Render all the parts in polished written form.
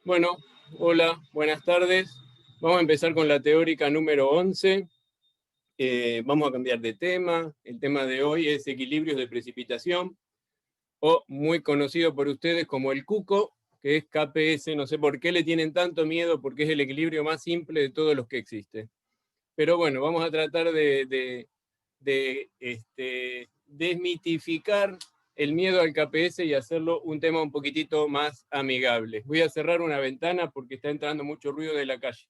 Bueno, hola, buenas tardes. Vamos a empezar con la teórica número 11. Vamos a cambiar de tema. El tema de hoy es equilibrios de precipitación, o muy conocido por ustedes como el CUCO, que es KPS. No sé por qué le tienen tanto miedo, porque es el equilibrio más simple de todos los que existen. Pero bueno, vamos a tratar de desmitificar el miedo al KPS y hacerlo un tema un poquitito más amigable. Voy a cerrar una ventana porque está entrando mucho ruido de la calle.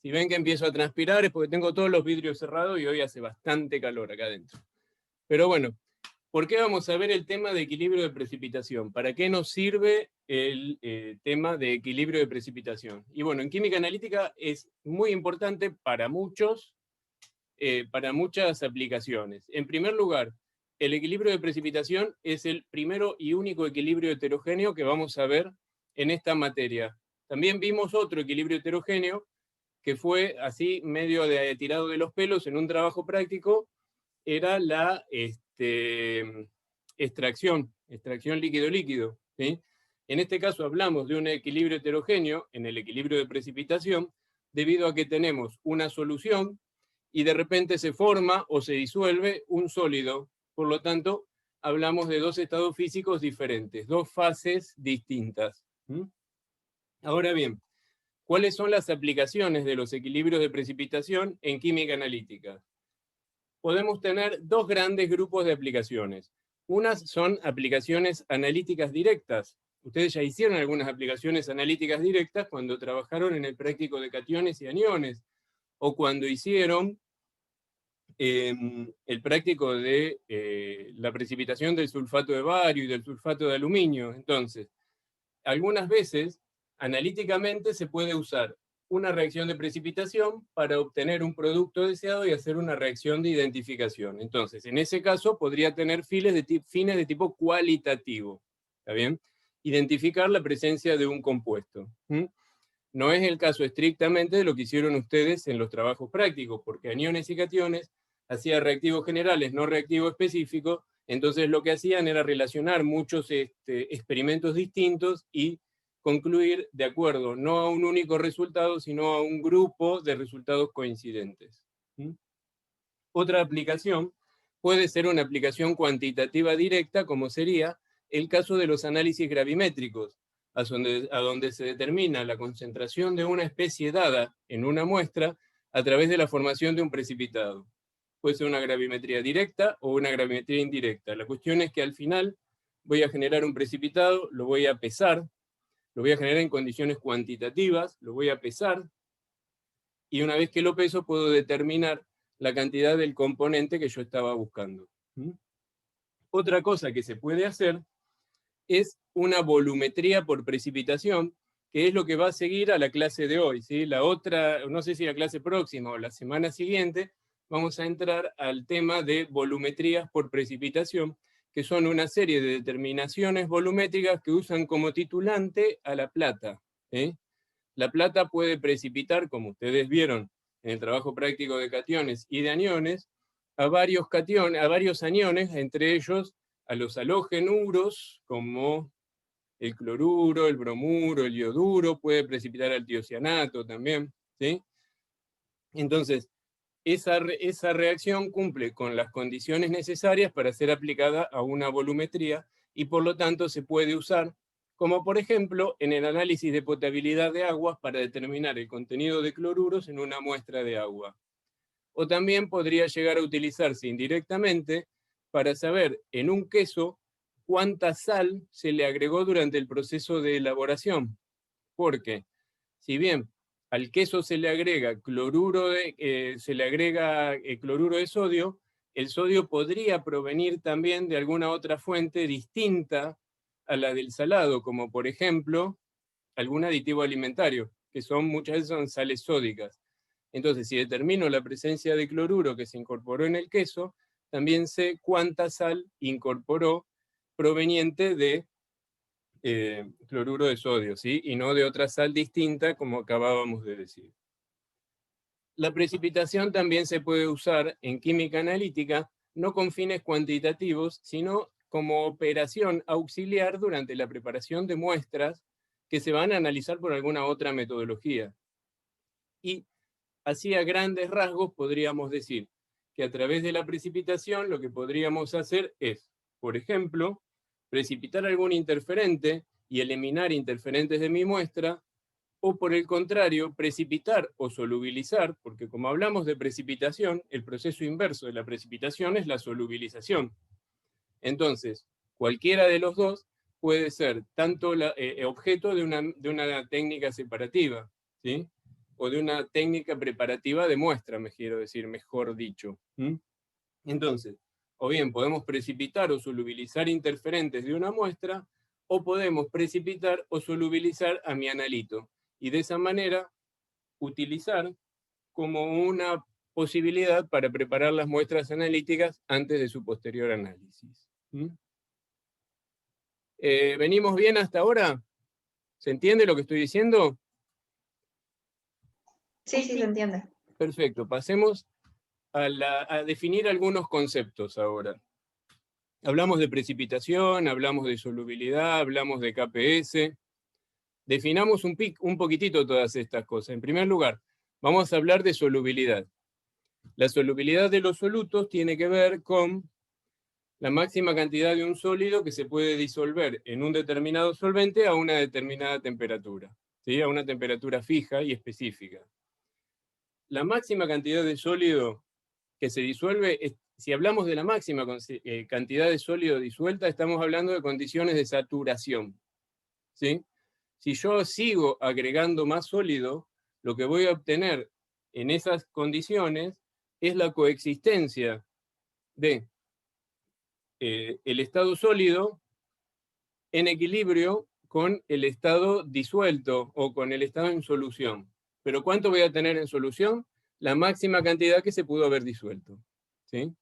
Si ven que empiezo a transpirar es porque tengo todos los vidrios cerrados y hoy hace bastante calor acá adentro. Pero bueno, ¿por qué vamos a ver el tema de equilibrio de precipitación? ¿Para qué nos sirve el tema de equilibrio de precipitación? Y bueno, en química analítica es muy importante para muchas aplicaciones. En primer lugar, el equilibrio de precipitación es el primero y único equilibrio heterogéneo que vamos a ver en esta materia. También vimos otro equilibrio heterogéneo que fue así medio tirado de los pelos en un trabajo práctico, era la extracción líquido-líquido. ¿Sí? En este caso hablamos de un equilibrio heterogéneo en el equilibrio de precipitación, debido a que tenemos una solución y de repente se forma o se disuelve un sólido. Por lo tanto, hablamos de dos estados físicos diferentes, dos fases distintas. Ahora bien, ¿cuáles son las aplicaciones de los equilibrios de precipitación en química analítica? Podemos tener dos grandes grupos de aplicaciones. Unas son aplicaciones analíticas directas. Ustedes ya hicieron algunas aplicaciones analíticas directas cuando trabajaron en el práctico de cationes y aniones, o cuando hicieron el práctico de la precipitación del sulfato de bario y del sulfato de aluminio. Entonces, algunas veces, analíticamente se puede usar una reacción de precipitación para obtener un producto deseado y hacer una reacción de identificación. Entonces, en ese caso, podría tener fines de tipo cualitativo. ¿Está bien? Identificar la presencia de un compuesto. No es el caso estrictamente de lo que hicieron ustedes en los trabajos prácticos, porque aniones y cationes hacían reactivos generales, no reactivos específicos. Entonces lo que hacían era relacionar muchos experimentos distintos y concluir de acuerdo no a un único resultado, sino a un grupo de resultados coincidentes. Otra aplicación puede ser una aplicación cuantitativa directa, como sería el caso de los análisis gravimétricos, a donde se determina la concentración de una especie dada en una muestra a través de la formación de un precipitado. Puede ser una gravimetría directa o una gravimetría indirecta. La cuestión es que al final voy a generar un precipitado, lo voy a pesar, lo voy a generar en condiciones cuantitativas, lo voy a pesar, y una vez que lo peso puedo determinar la cantidad del componente que yo estaba buscando. Otra cosa que se puede hacer es una volumetría por precipitación, que es lo que va a seguir a la clase de hoy. ¿Sí? La otra, no sé si la clase próxima o la semana siguiente, vamos a entrar al tema de volumetrías por precipitación, que son una serie de determinaciones volumétricas que usan como titulante a la plata. La plata puede precipitar, como ustedes vieron en el trabajo práctico de cationes y de aniones, a varios aniones, entre ellos a los halógenuros, como el cloruro, el bromuro, el ioduro, puede precipitar al tiocianato también. ¿Sí? Entonces, esa reacción cumple con las condiciones necesarias para ser aplicada a una volumetría y por lo tanto se puede usar, como por ejemplo en el análisis de potabilidad de aguas para determinar el contenido de cloruros en una muestra de agua. O también podría llegar a utilizarse indirectamente para saber en un queso cuánta sal se le agregó durante el proceso de elaboración. Porque, si bien al queso se le agrega cloruro de sodio, el sodio podría provenir también de alguna otra fuente distinta a la del salado, como por ejemplo algún aditivo alimentario, que muchas veces son sales sódicas. Entonces, si determino la presencia de cloruro que se incorporó en el queso, también sé cuánta sal incorporó proveniente de cloruro de sodio, ¿sí? Y no de otra sal distinta, como acabábamos de decir. La precipitación también se puede usar en química analítica, no con fines cuantitativos, sino como operación auxiliar durante la preparación de muestras que se van a analizar por alguna otra metodología. Y así a grandes rasgos podríamos decir que a través de la precipitación lo que podríamos hacer es, por ejemplo, precipitar algún interferente y eliminar interferentes de mi muestra, o por el contrario, precipitar o solubilizar, porque como hablamos de precipitación, el proceso inverso de la precipitación es la solubilización. Entonces, cualquiera de los dos puede ser tanto objeto de una técnica separativa, ¿sí? O de una técnica preparativa de muestra, me quiero decir, mejor dicho. Entonces, o bien podemos precipitar o solubilizar interferentes de una muestra, o podemos precipitar o solubilizar a mi analito, y de esa manera utilizar como una posibilidad para preparar las muestras analíticas antes de su posterior análisis. ¿Venimos bien hasta ahora? ¿Se entiende lo que estoy diciendo? Sí, sí, se entiende. Perfecto, pasemos a definir algunos conceptos ahora. Hablamos de precipitación, hablamos de solubilidad, hablamos de KPS. Definamos un poquitito todas estas cosas. En primer lugar, vamos a hablar de solubilidad. La solubilidad de los solutos tiene que ver con la máxima cantidad de un sólido que se puede disolver en un determinado solvente a una determinada temperatura, ¿sí? A una temperatura fija y específica. La máxima cantidad de sólido que se disuelve, si hablamos de la máxima cantidad de sólido disuelta, estamos hablando de condiciones de saturación, ¿sí? Si yo sigo agregando más sólido, lo que voy a obtener en esas condiciones es la coexistencia de el estado sólido en equilibrio con el estado disuelto o con el estado en solución. ¿Pero cuánto voy a tener en solución? La máxima cantidad que se pudo haber disuelto, ¿sí?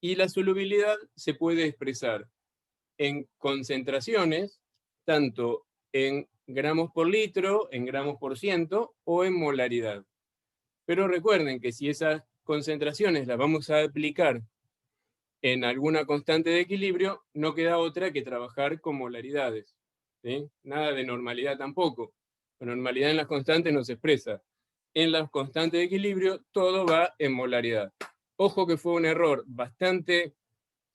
Y la solubilidad se puede expresar en concentraciones, tanto en gramos por litro, en gramos por ciento o en molaridad. Pero recuerden que si esas concentraciones las vamos a aplicar en alguna constante de equilibrio, no queda otra que trabajar con molaridades, ¿sí? Nada de normalidad tampoco. La normalidad en las constantes no se expresa. En las constantes de equilibrio todo va en molaridad. Ojo que fue un error bastante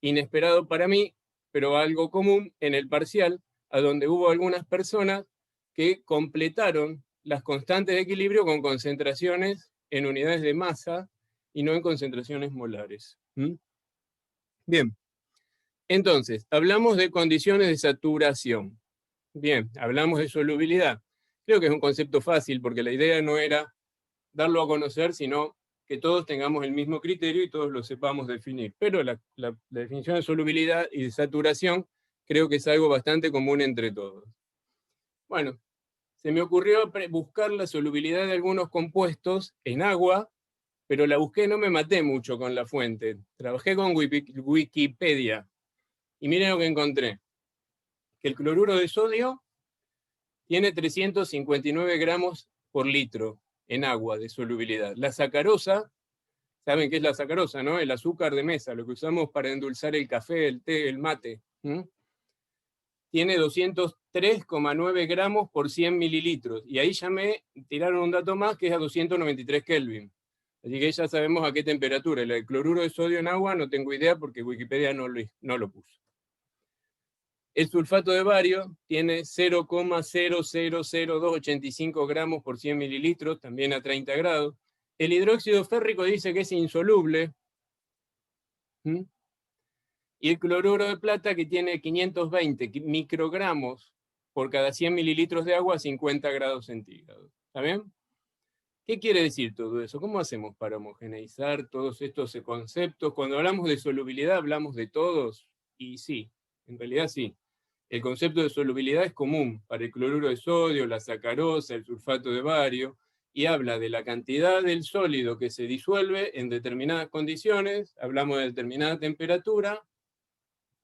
inesperado para mí, pero algo común en el parcial, a donde hubo algunas personas que completaron las constantes de equilibrio con concentraciones en unidades de masa y no en concentraciones molares. Bien, entonces, hablamos de condiciones de saturación. Bien, hablamos de solubilidad. Creo que es un concepto fácil porque la idea no era darlo a conocer, sino que todos tengamos el mismo criterio y todos lo sepamos definir. Pero la definición de solubilidad y de saturación creo que es algo bastante común entre todos. Bueno, se me ocurrió buscar la solubilidad de algunos compuestos en agua, pero la busqué, no me maté mucho con la fuente. Trabajé con Wikipedia. Y miren lo que encontré. Que el cloruro de sodio tiene 359 gramos por litro en agua de solubilidad. La sacarosa, ¿saben qué es la sacarosa, no? El azúcar de mesa, lo que usamos para endulzar el café, el té, el mate. Tiene 203,9 gramos por 100 mililitros. Y ahí ya me tiraron un dato más, que es a 293 Kelvin. Así que ya sabemos a qué temperatura. El cloruro de sodio en agua no tengo idea porque Wikipedia no lo puso. El sulfato de bario tiene 0,0000285 gramos por 100 mililitros, también a 30 grados. El hidróxido férrico dice que es insoluble. Y el cloruro de plata, que tiene 520 microgramos por cada 100 mililitros de agua a 50 grados centígrados. ¿Está bien? ¿Qué quiere decir todo eso? ¿Cómo hacemos para homogeneizar todos estos conceptos? Cuando hablamos de solubilidad, ¿hablamos de todos? Y sí, en realidad sí. El concepto de solubilidad es común para el cloruro de sodio, la sacarosa, el sulfato de bario, y habla de la cantidad del sólido que se disuelve en determinadas condiciones, hablamos de determinada temperatura,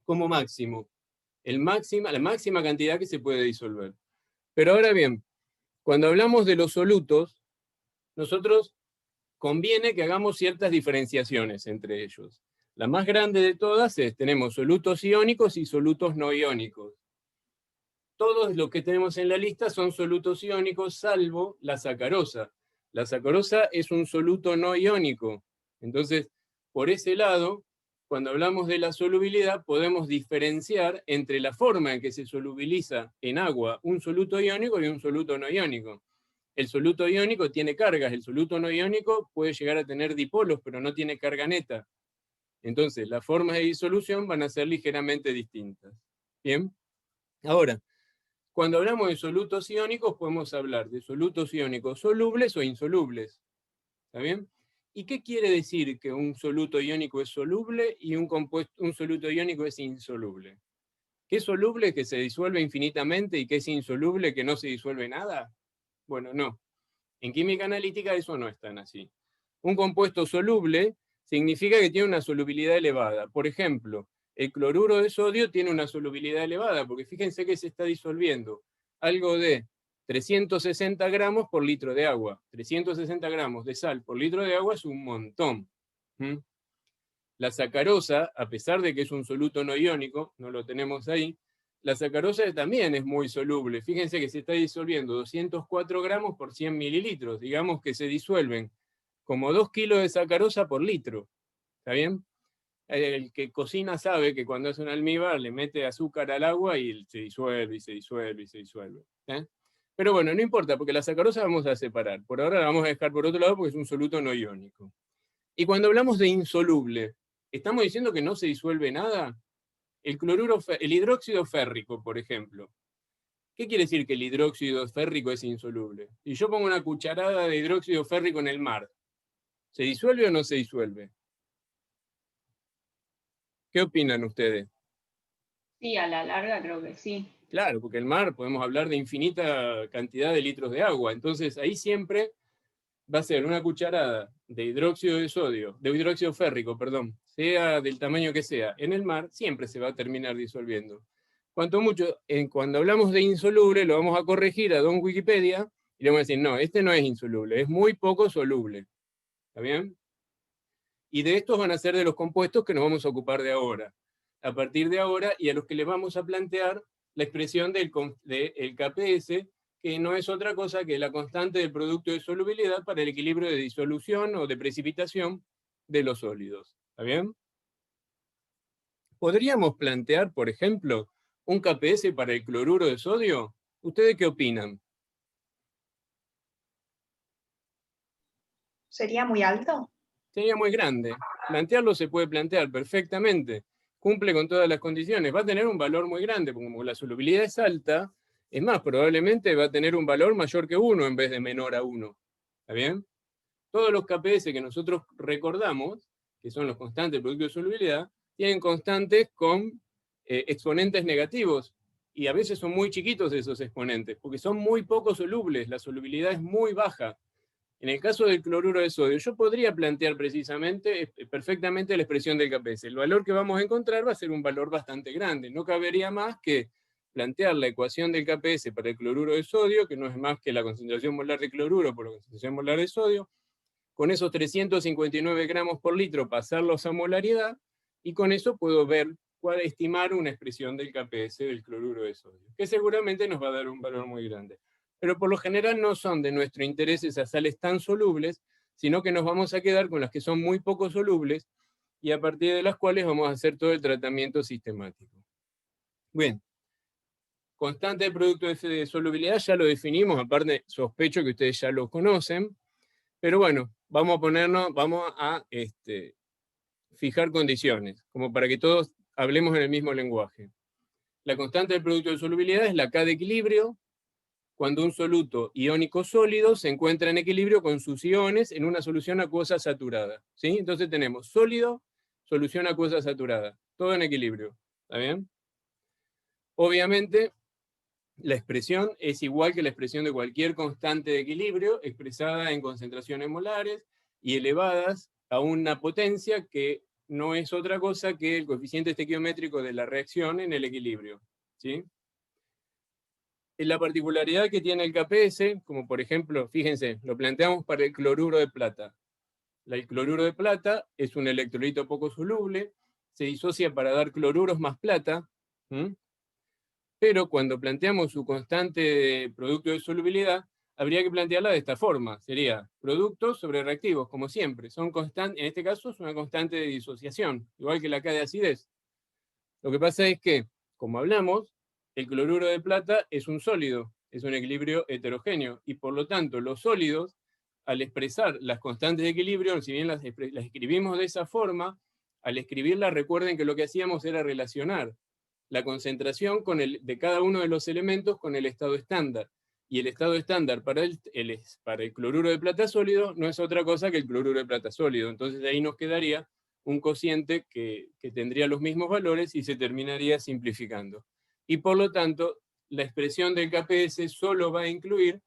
como máximo la máxima cantidad que se puede disolver. Pero ahora bien, cuando hablamos de los solutos, nosotros conviene que hagamos ciertas diferenciaciones entre ellos. La más grande de todas es, tenemos solutos iónicos y solutos no iónicos. Todos los que tenemos en la lista son solutos iónicos, salvo la sacarosa. La sacarosa es un soluto no iónico. Entonces, por ese lado, cuando hablamos de la solubilidad, podemos diferenciar entre la forma en que se solubiliza en agua un soluto iónico y un soluto no iónico. El soluto iónico tiene cargas, el soluto no iónico puede llegar a tener dipolos, pero no tiene carga neta. Entonces, las formas de disolución van a ser ligeramente distintas. ¿Bien? Ahora, cuando hablamos de solutos iónicos, podemos hablar de solutos iónicos solubles o insolubles. ¿Está bien? ¿Y qué quiere decir que un soluto iónico es soluble y un soluto iónico es insoluble? ¿Qué es soluble que se disuelve infinitamente y qué es insoluble que no se disuelve nada? Bueno, no. En química analítica eso no es tan así. Un compuesto soluble significa que tiene una solubilidad elevada. Por ejemplo, el cloruro de sodio tiene una solubilidad elevada, porque fíjense que se está disolviendo algo de 360 gramos por litro de agua. 360 gramos de sal por litro de agua es un montón. La sacarosa, a pesar de que es un soluto no iónico, no lo tenemos ahí, la sacarosa también es muy soluble. Fíjense que se está disolviendo 204 gramos por 100 mililitros. Digamos que se disuelven como 2 kilos de sacarosa por litro. ¿Está bien? El que cocina sabe que cuando hace un almíbar le mete azúcar al agua y se disuelve, y se disuelve, y se disuelve. Pero bueno, no importa, porque la sacarosa vamos a separar. Por ahora la vamos a dejar por otro lado porque es un soluto no iónico. Y cuando hablamos de insoluble, ¿estamos diciendo que no se disuelve nada? El hidróxido férrico, por ejemplo. ¿Qué quiere decir que el hidróxido férrico es insoluble? Si yo pongo una cucharada de hidróxido férrico en el mar, ¿se disuelve o no se disuelve? ¿Qué opinan ustedes? Sí, a la larga creo que sí. Claro, porque el mar podemos hablar de infinita cantidad de litros de agua, entonces ahí siempre va a ser una cucharada de hidróxido de sodio, de hidróxido férrico, perdón, sea del tamaño que sea, en el mar siempre se va a terminar disolviendo. Cuanto mucho, cuando hablamos de insoluble, lo vamos a corregir a don Wikipedia y le vamos a decir, no, este no es insoluble, es muy poco soluble. ¿Está bien? Y de estos van a ser de los compuestos que nos vamos a ocupar de ahora. A partir de ahora, y a los que les vamos a plantear la expresión del KPS, que no es otra cosa que la constante del producto de solubilidad para el equilibrio de disolución o de precipitación de los sólidos. ¿Está bien? ¿Podríamos plantear, por ejemplo, un KPS para el cloruro de sodio? ¿Ustedes qué opinan? ¿Sería muy alto? Sería muy grande. Plantearlo se puede plantear perfectamente. Cumple con todas las condiciones. Va a tener un valor muy grande, porque como la solubilidad es alta, es más, probablemente va a tener un valor mayor que 1 en vez de menor a 1. ¿Está bien? Todos los KPS que nosotros recordamos, que son los constantes del producto de solubilidad, tienen constantes con exponentes negativos. Y a veces son muy chiquitos esos exponentes, porque son muy poco solubles. La solubilidad es muy baja. En el caso del cloruro de sodio, yo podría plantear precisamente, perfectamente la expresión del KPS. El valor que vamos a encontrar va a ser un valor bastante grande. No cabería más que plantear la ecuación del KPS para el cloruro de sodio, que no es más que la concentración molar de cloruro por la concentración molar de sodio, con esos 359 gramos por litro pasarlos a molaridad, y con eso puedo ver cuál estimar una expresión del KPS del cloruro de sodio, que seguramente nos va a dar un valor muy grande. Pero por lo general no son de nuestro interés esas sales tan solubles, sino que nos vamos a quedar con las que son muy poco solubles y a partir de las cuales vamos a hacer todo el tratamiento sistemático. Bien. Constante de producto de solubilidad ya lo definimos, aparte sospecho que ustedes ya lo conocen, pero bueno, vamos a fijar condiciones, como para que todos hablemos en el mismo lenguaje. La constante del producto de solubilidad es la K de equilibrio, cuando un soluto iónico sólido se encuentra en equilibrio con sus iones en una solución acuosa saturada. ¿Sí? Entonces tenemos sólido, solución acuosa saturada, todo en equilibrio. ¿Está bien? Obviamente, la expresión es igual que la expresión de cualquier constante de equilibrio, expresada en concentraciones molares y elevadas a una potencia que no es otra cosa que el coeficiente estequiométrico de la reacción en el equilibrio. ¿sí? La particularidad que tiene el KPS, como por ejemplo, fíjense, lo planteamos para el cloruro de plata. El cloruro de plata es un electrolito poco soluble, se disocia para dar cloruros más plata, ¿m? Pero cuando planteamos su constante producto de solubilidad, habría que plantearla de esta forma, sería productos sobre reactivos, como siempre, son en este caso es una constante de disociación, igual que la K de acidez. Lo que pasa es que, como hablamos, el cloruro de plata es un sólido, es un equilibrio heterogéneo, y por lo tanto los sólidos, al expresar las constantes de equilibrio, si bien las escribimos de esa forma, al escribirlas recuerden que lo que hacíamos era relacionar la concentración de cada uno de los elementos con el estado estándar. Y el estado estándar para el cloruro de plata sólido no es otra cosa que el cloruro de plata sólido. Entonces de ahí nos quedaría un cociente que tendría los mismos valores y se terminaría simplificando. Y por lo tanto, la expresión del KPS solo va a incluir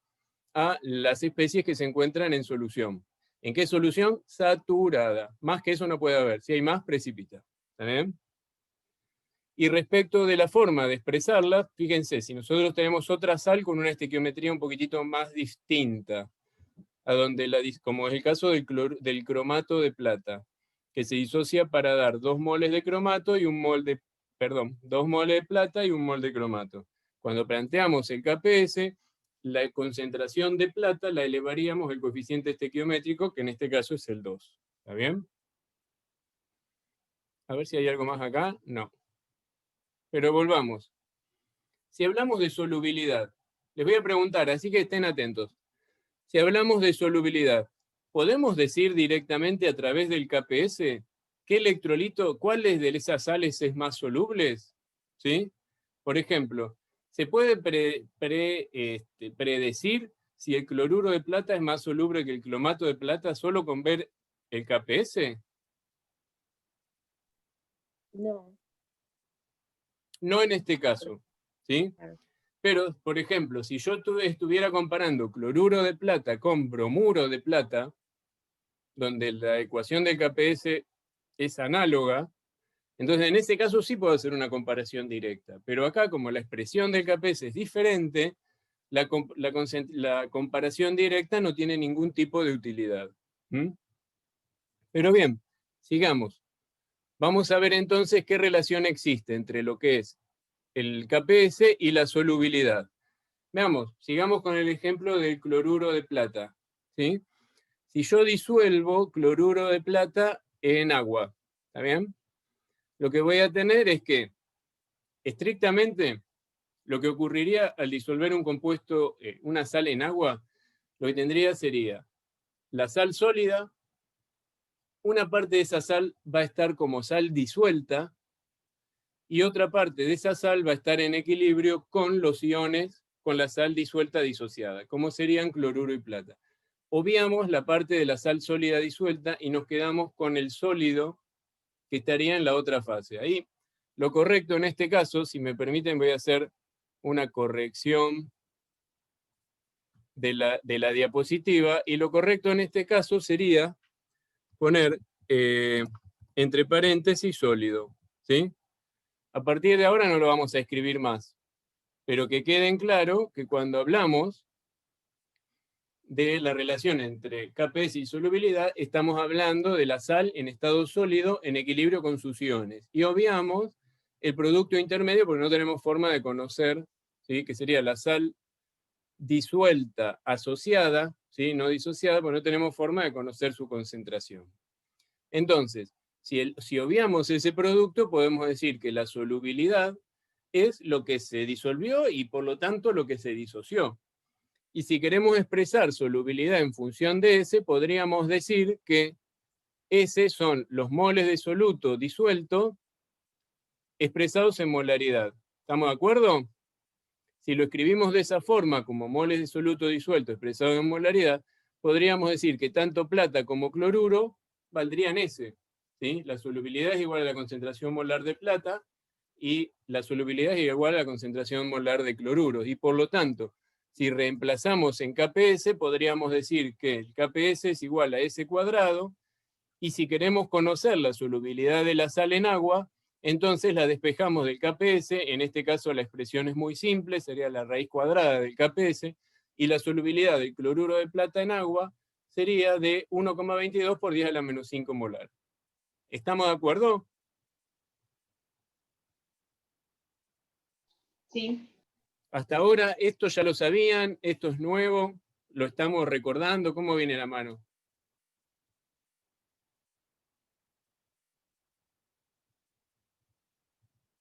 a las especies que se encuentran en solución. ¿En qué solución? Saturada. Más que eso no puede haber. Si hay más, precipita. ¿Está bien? Y respecto de la forma de expresarla, fíjense, si nosotros tenemos otra sal con una estequiometría un poquitito más distinta, a donde como es el caso del cromato de plata, que se disocia para dar 2 moles de cromato y 2 moles de plata y 1 mol de cromato. Cuando planteamos el KPS, la concentración de plata la elevaríamos el coeficiente estequiométrico, que en este caso es el 2. ¿Está bien? A ver si hay algo más acá. No. Pero volvamos. Si hablamos de solubilidad, les voy a preguntar, así que estén atentos. Si hablamos de solubilidad, ¿podemos decir directamente a través del KPS qué electrolito, cuáles de esas sales es más solubles? ¿Sí? Por ejemplo, ¿se puede predecir si el cloruro de plata es más soluble que el cromato de plata solo con ver el KPS? No. No en este caso, ¿sí? Claro. Pero, por ejemplo, si yo estuviera comparando cloruro de plata con bromuro de plata, donde la ecuación del KPS es análoga, entonces en ese caso sí puedo hacer una comparación directa. Pero acá, como la expresión del KPS es diferente, la comparación directa no tiene ningún tipo de utilidad. Pero bien, sigamos. Vamos a ver entonces qué relación existe entre lo que es el KPS y la solubilidad. Veamos, sigamos con el ejemplo del cloruro de plata, ¿sí? Si yo disuelvo cloruro de plata en agua, ¿está bien? Lo que voy a tener es que, estrictamente, lo que ocurriría al disolver un compuesto, una sal en agua, lo que tendría sería la sal sólida, una parte de esa sal va a estar como sal disuelta, y otra parte de esa sal va a estar en equilibrio con los iones, con la sal disuelta disociada, como serían cloruro y plata. Obviamos la parte de la sal sólida disuelta y nos quedamos con el sólido que estaría en la otra fase. Ahí, lo correcto en este caso, si me permiten, voy a hacer una corrección de la diapositiva, y lo correcto en este caso sería poner entre paréntesis sólido, ¿sí? A partir de ahora no lo vamos a escribir más, pero que quede en claro que cuando hablamos de la relación entre KPS y solubilidad, estamos hablando de la sal en estado sólido en equilibrio con sus iones. Y obviamos el producto intermedio porque no tenemos forma de conocer, ¿sí? Que sería la sal disuelta asociada, ¿sí? No disociada, porque no tenemos forma de conocer su concentración. Entonces, si obviamos ese producto, podemos decir que la solubilidad es lo que se disolvió y por lo tanto lo que se disoció. Y si queremos expresar solubilidad en función de S, podríamos decir que S son los moles de soluto disuelto expresados en molaridad. ¿Estamos de acuerdo? Si lo escribimos de esa forma, como moles de soluto disuelto expresados en molaridad, podríamos decir que tanto plata como cloruro valdrían S. ¿Sí? La solubilidad es igual a la concentración molar de plata y la solubilidad es igual a la concentración molar de cloruro. Y por lo tanto, si reemplazamos en KPS, podríamos decir que el KPS es igual a S cuadrado, y si queremos conocer la solubilidad de la sal en agua, Entonces la despejamos del KPS, en este caso la expresión es muy simple, sería la raíz cuadrada del KPS, y la solubilidad del cloruro de plata en agua sería de 1,22 por 10 a la menos 5 molar. ¿Estamos de acuerdo? Sí. Hasta ahora esto ya lo sabían, esto es nuevo, lo estamos recordando, ¿cómo viene la mano?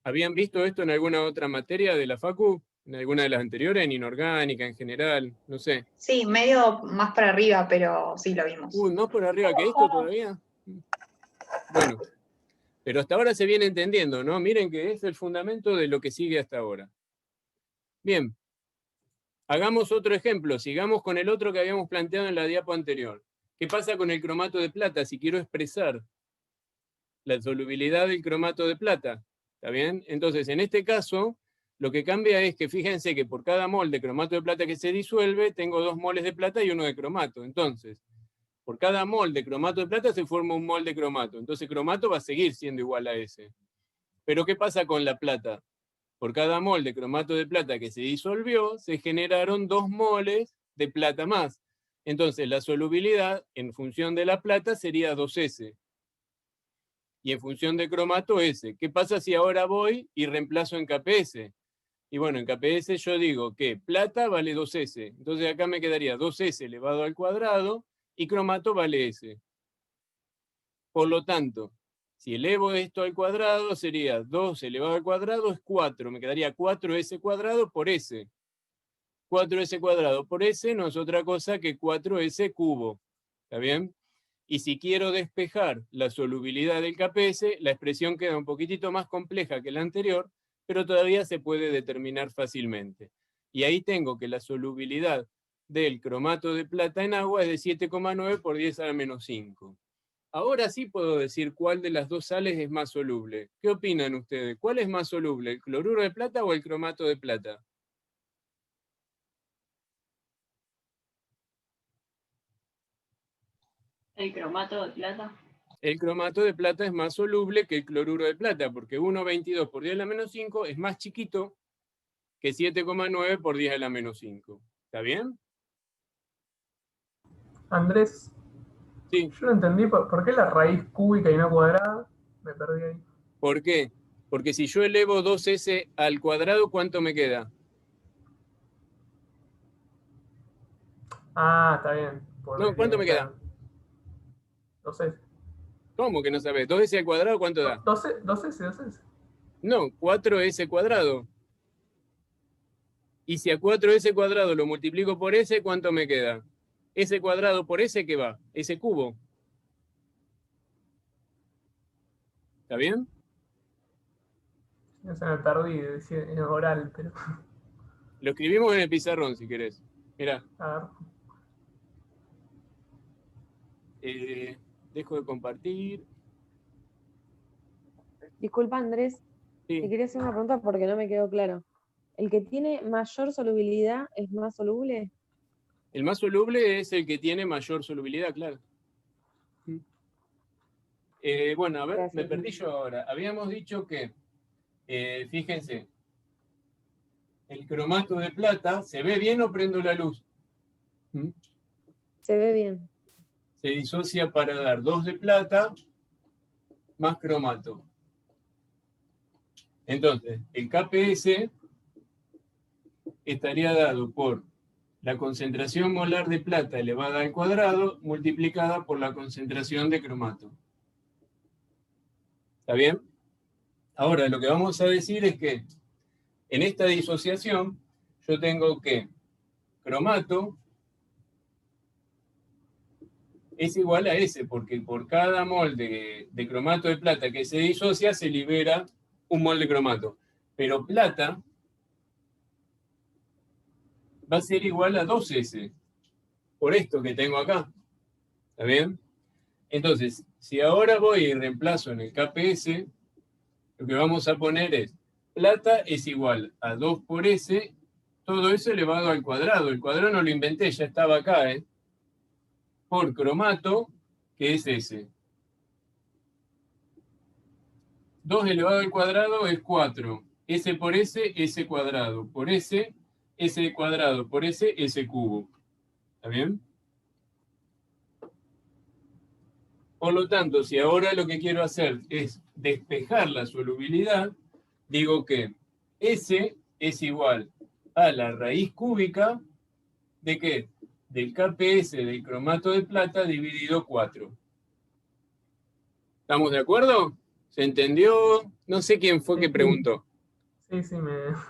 ¿Habían visto esto en alguna otra materia de la Facu? ¿En alguna de las anteriores? ¿En inorgánica, en general? No sé. Sí, medio más para arriba, pero sí lo vimos. ¿No por arriba que esto todavía? Bueno, pero hasta ahora se viene entendiendo, ¿no? Miren que es el fundamento de lo que sigue hasta ahora. Bien, hagamos otro ejemplo, sigamos con el otro que habíamos planteado en la diapo anterior. ¿Qué pasa con el cromato de plata si quiero expresar la solubilidad del cromato de plata? ¿Está bien? Entonces, en este caso, lo que cambia es que fíjense que por cada mol de cromato de plata que se disuelve, tengo 2 moles de plata y 1 de cromato. Entonces, por cada mol de cromato de plata se forma un mol de cromato. Entonces, cromato va a seguir siendo igual a ese. Pero, ¿qué pasa con la plata? Por cada mol de cromato de plata que se disolvió, se generaron 2 moles de plata más. Entonces, la solubilidad en función de la plata sería 2S. Y en función de cromato, S. ¿Qué pasa si ahora voy y reemplazo en KPS? Y bueno, en KPS yo digo que plata vale 2S. Entonces acá me quedaría 2S elevado al cuadrado y cromato vale S. Por lo tanto, si elevo esto al cuadrado, sería 2 elevado al cuadrado es 4. Me quedaría 4S cuadrado por S. 4S cuadrado por S no es otra cosa que 4S cubo. ¿Está bien? Y si quiero despejar la solubilidad del KPS, la expresión queda un poquitito más compleja que la anterior, pero todavía se puede determinar fácilmente. Y ahí tengo que la solubilidad del cromato de plata en agua es de 7,9 por 10 a la menos 5. Ahora sí puedo decir cuál de las dos sales es más soluble. ¿Qué opinan ustedes? ¿Cuál es más soluble, el cloruro de plata o el cromato de plata? El cromato de plata. El cromato de plata es más soluble que el cloruro de plata, porque 1,22 por 10 a la menos 5 es más chiquito que 7,9 por 10 a la menos 5. ¿Está bien? Andrés, Sí. yo no entendí por qué la raíz cúbica y no cuadrada. Me perdí ahí. ¿Por qué? Porque si yo elevo 2S al cuadrado, ¿cuánto me queda? Ah, está bien. No, ¿cuánto me queda? 2S. ¿Cómo que no sabes? 2S al cuadrado, ¿cuánto da? 2S. No, 4S cuadrado. Y si a 4S cuadrado lo multiplico por S, ¿cuánto me queda? S cuadrado por S, ¿qué va? S cubo. ¿Está bien? Ya se me perdí, en oral, pero. Lo escribimos en el pizarrón, si querés. Mirá. A Dejo de compartir. Disculpa, Andrés, te Sí. quería hacer una pregunta porque no me quedó claro. ¿El que tiene mayor solubilidad es más soluble? El más soluble es el que tiene mayor solubilidad, claro. Bueno, a ver, Gracias. me perdí yo ahora. Habíamos dicho que, fíjense, el cromato de plata, ¿se ve bien o prendo la luz? Se ve bien. Se disocia para dar 2 de plata más cromato. Entonces, el KPS estaría dado por la concentración molar de plata elevada al cuadrado multiplicada por la concentración de cromato. ¿Está bien? Ahora, lo que vamos a decir es que en esta disociación yo tengo que cromato es igual a S, porque por cada mol de cromato de plata que se disocia se libera un mol de cromato. Pero plata va a ser igual a 2S, por esto que tengo acá. ¿Está bien? Entonces, si ahora voy y reemplazo en el KPS, lo que vamos a poner es plata es igual a 2 por S, todo eso elevado al cuadrado. El cuadrado no lo inventé, ya estaba acá, por cromato, que es S. 2 elevado al cuadrado es 4. S por S, S cuadrado. Por S, S cuadrado. Por S, S cubo. ¿Está bien? Por lo tanto, si ahora lo que quiero hacer es despejar la solubilidad, digo que S es igual a la raíz cúbica ¿de qué? Del KPS del cromato de plata dividido 4. ¿Estamos de acuerdo? ¿Se entendió? No sé quién fue que preguntó. Sí,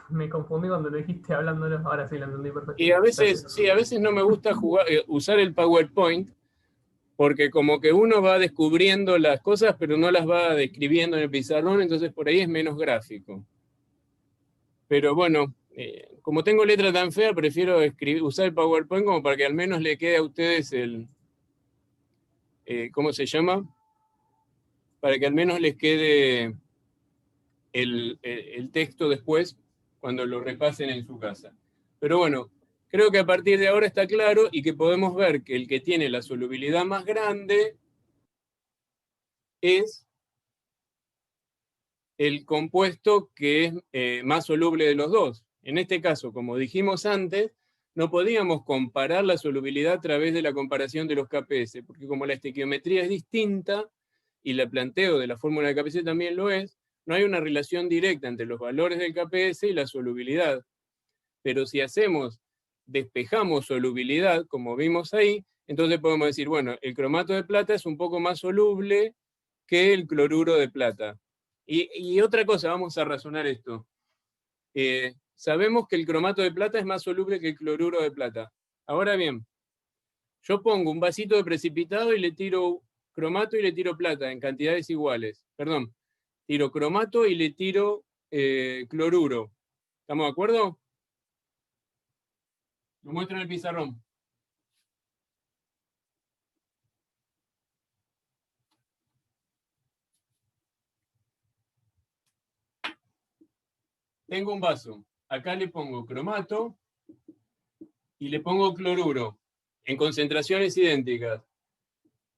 me confundí cuando lo dijiste hablándolo. Ahora sí lo entendí perfecto. Y a veces, Gracias. sí, a veces no me gusta usar el PowerPoint, porque como que uno va descubriendo las cosas, pero no las va describiendo en el pizarrón, entonces por ahí es menos gráfico. Pero bueno, como tengo letra tan fea, prefiero usar el PowerPoint como para que al menos le quede a ustedes el... ¿cómo se llama? Para que al menos les quede el texto después cuando lo repasen en su casa. Pero bueno, creo que a partir de ahora está claro y que podemos ver que el que tiene la solubilidad más grande es el compuesto que es más soluble de los dos. En este caso, como dijimos antes, no podíamos comparar la solubilidad a través de la comparación de los KPS, porque como la estequiometría es distinta y el planteo de la fórmula de KPS también lo es, no hay una relación directa entre los valores del KPS y la solubilidad. Pero si despejamos solubilidad, como vimos ahí, entonces podemos decir, bueno, el cromato de plata es un poco más soluble que el cloruro de plata. Y otra cosa, vamos a razonar esto. Sabemos que el cromato de plata es más soluble que el cloruro de plata. Ahora bien, yo pongo un vasito de precipitado y le tiro cromato y le tiro plata en cantidades iguales. Perdón, tiro cromato y le tiro cloruro. ¿Estamos de acuerdo? Lo muestro en el pizarrón. Tengo un vaso. Acá le pongo cromato y le pongo cloruro en concentraciones idénticas.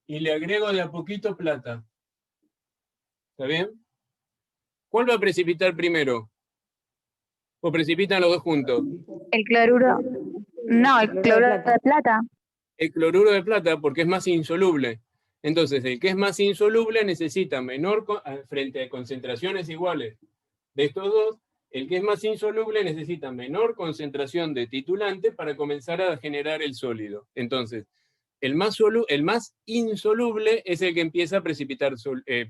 Y le agrego de a poquito plata. ¿Está bien? ¿Cuál va a precipitar primero? ¿O precipitan los dos juntos? El cloruro. No, el cloruro de plata. El cloruro de plata porque es más insoluble. Entonces, el que es más insoluble necesita frente a concentraciones iguales de estos dos, el que es más insoluble necesita menor concentración de titulante para comenzar a generar el sólido. Entonces, el más insoluble es el que empieza a precipitar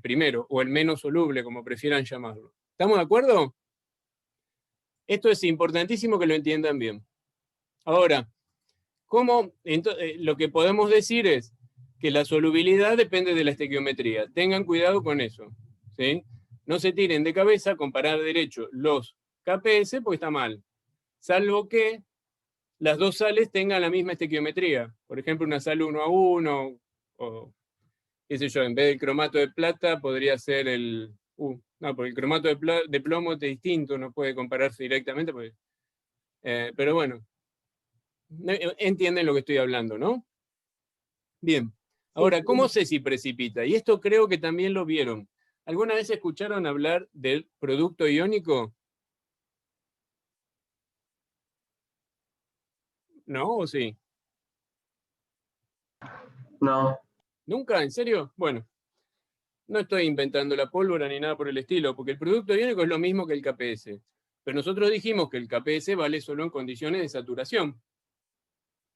primero, o el menos soluble, como prefieran llamarlo. ¿Estamos de acuerdo? Esto es importantísimo que lo entiendan bien. Ahora, lo que podemos decir es que la solubilidad depende de la estequiometría. Tengan cuidado con eso, ¿sí? No se tiren de cabeza a comparar derecho los KPS porque está mal, salvo que las dos sales tengan la misma estequiometría. Por ejemplo, una sal 1 a 1, o qué sé yo, en vez del cromato de plata podría ser el... no, porque el cromato de plomo es distinto, no puede compararse directamente. Pero bueno, entienden lo que estoy hablando, ¿no? Bien. Ahora, ¿cómo sé si precipita? Y esto creo que también lo vieron. ¿Alguna vez escucharon hablar del producto iónico? ¿No o sí? No. ¿Nunca? ¿En serio? Bueno, no estoy inventando la pólvora ni nada por el estilo, porque el producto iónico es lo mismo que el KPS. Pero nosotros dijimos que el KPS vale solo en condiciones de saturación.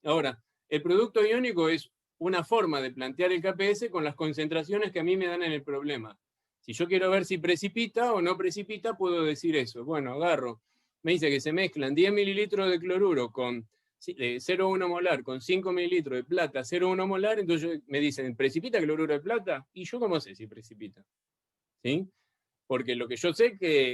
Ahora, el producto iónico es una forma de plantear el KPS con las concentraciones que a mí me dan en el problema. Si yo quiero ver si precipita o no precipita, puedo decir eso. Bueno, agarro, me dice que se mezclan 10 mililitros de cloruro con 0,1 molar con 5 mililitros de plata, 0,1 molar, entonces me dicen, ¿precipita cloruro de plata? ¿Y yo cómo sé si precipita? ¿Sí? Porque lo que yo sé es que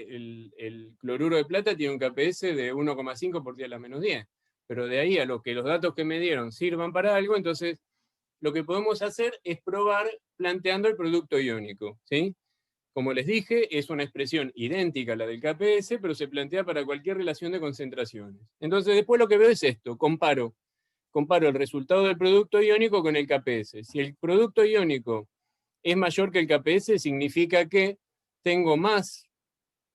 el cloruro de plata tiene un KPS de 1,5 por 10 a la menos 10. Pero de ahí a lo que los datos que me dieron sirvan para algo, entonces lo que podemos hacer es probar planteando el producto iónico, ¿sí? Como les dije, es una expresión idéntica a la del KPS, pero se plantea para cualquier relación de concentraciones. Entonces después lo que veo es esto, comparo el resultado del producto iónico con el KPS. Si el producto iónico es mayor que el KPS, significa que tengo más,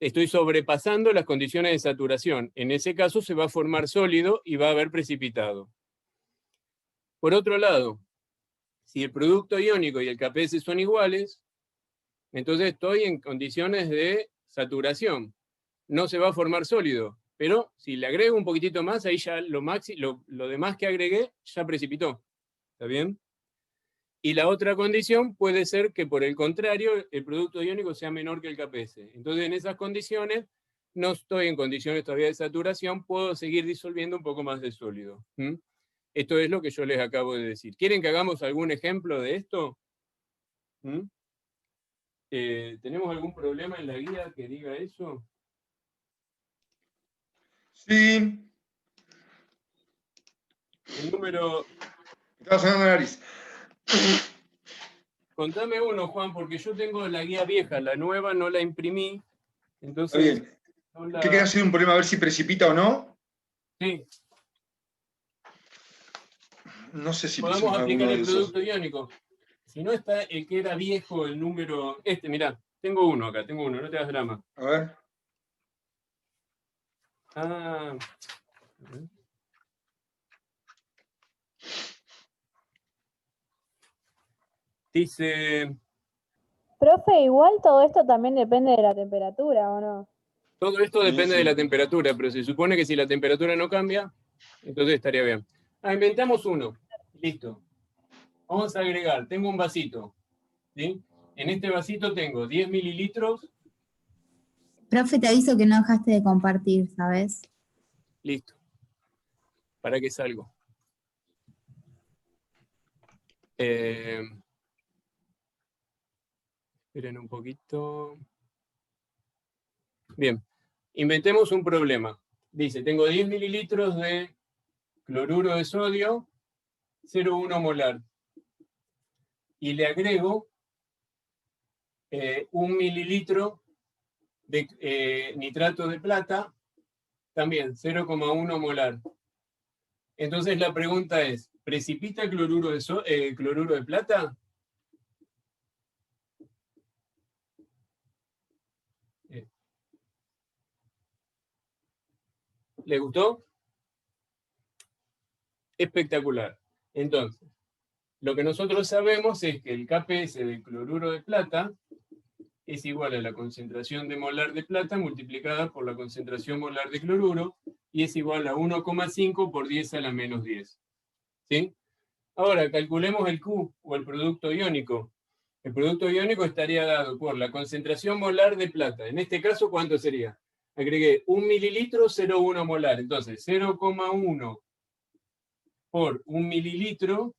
estoy sobrepasando las condiciones de saturación. En ese caso se va a formar sólido y va a haber precipitado. Por otro lado, si el producto iónico y el KPS son iguales, entonces estoy en condiciones de saturación. No se va a formar sólido, pero si le agrego un poquitito más, ahí ya lo demás que agregué ya precipitó. ¿Está bien? Y la otra condición puede ser que, por el contrario, el producto iónico sea menor que el KPS. Entonces, en esas condiciones, no estoy en condiciones todavía de saturación, puedo seguir disolviendo un poco más de sólido. Esto es lo que yo les acabo de decir. ¿Quieren que hagamos algún ejemplo de esto? ¿Tenemos algún problema en la guía que diga eso? Sí. El número... Me estaba sonando la nariz. Contame uno, Juan, porque yo tengo la guía vieja, la nueva no la imprimí. Está Entonces, bien. no la... ¿Qué queda hacer un problema a ver si precipita o no? Sí, No sé si podemos pusimos aplicar alguno de el esos. producto iónico. Si no está el que era viejo, el número... mirá, tengo uno acá, no te hagas drama. A ver. Ah... Dice... Profe, igual todo esto también depende de la temperatura, ¿o no? Todo esto Sí, depende sí. de la temperatura, pero se supone que si la temperatura no cambia, entonces estaría bien. Inventamos uno. Listo. Vamos a agregar, tengo un vasito. ¿Sí? En este vasito tengo 10 mililitros. Profe, te aviso que no dejaste de compartir, ¿sabes? Listo. ¿Para qué salgo? Esperen un poquito. Bien. Inventemos un problema. Dice, tengo 10 mililitros de cloruro de sodio, 0,1 molar. Y le agrego 1 mililitro de nitrato de plata, también 0,1 molar. Entonces la pregunta es, ¿precipita cloruro de plata? ¿Le gustó? Espectacular. Entonces, lo que nosotros sabemos es que el KPS del cloruro de plata es igual a la concentración de molar de plata multiplicada por la concentración molar de cloruro, y es igual a 1,5 por 10 a la menos 10. ¿Sí? Ahora, calculemos el Q, o el producto iónico. El producto iónico estaría dado por la concentración molar de plata. En este caso, ¿cuánto sería? Agregué 1 mililitro, 0,1 molar. Entonces, 0,1 por 1 mililitro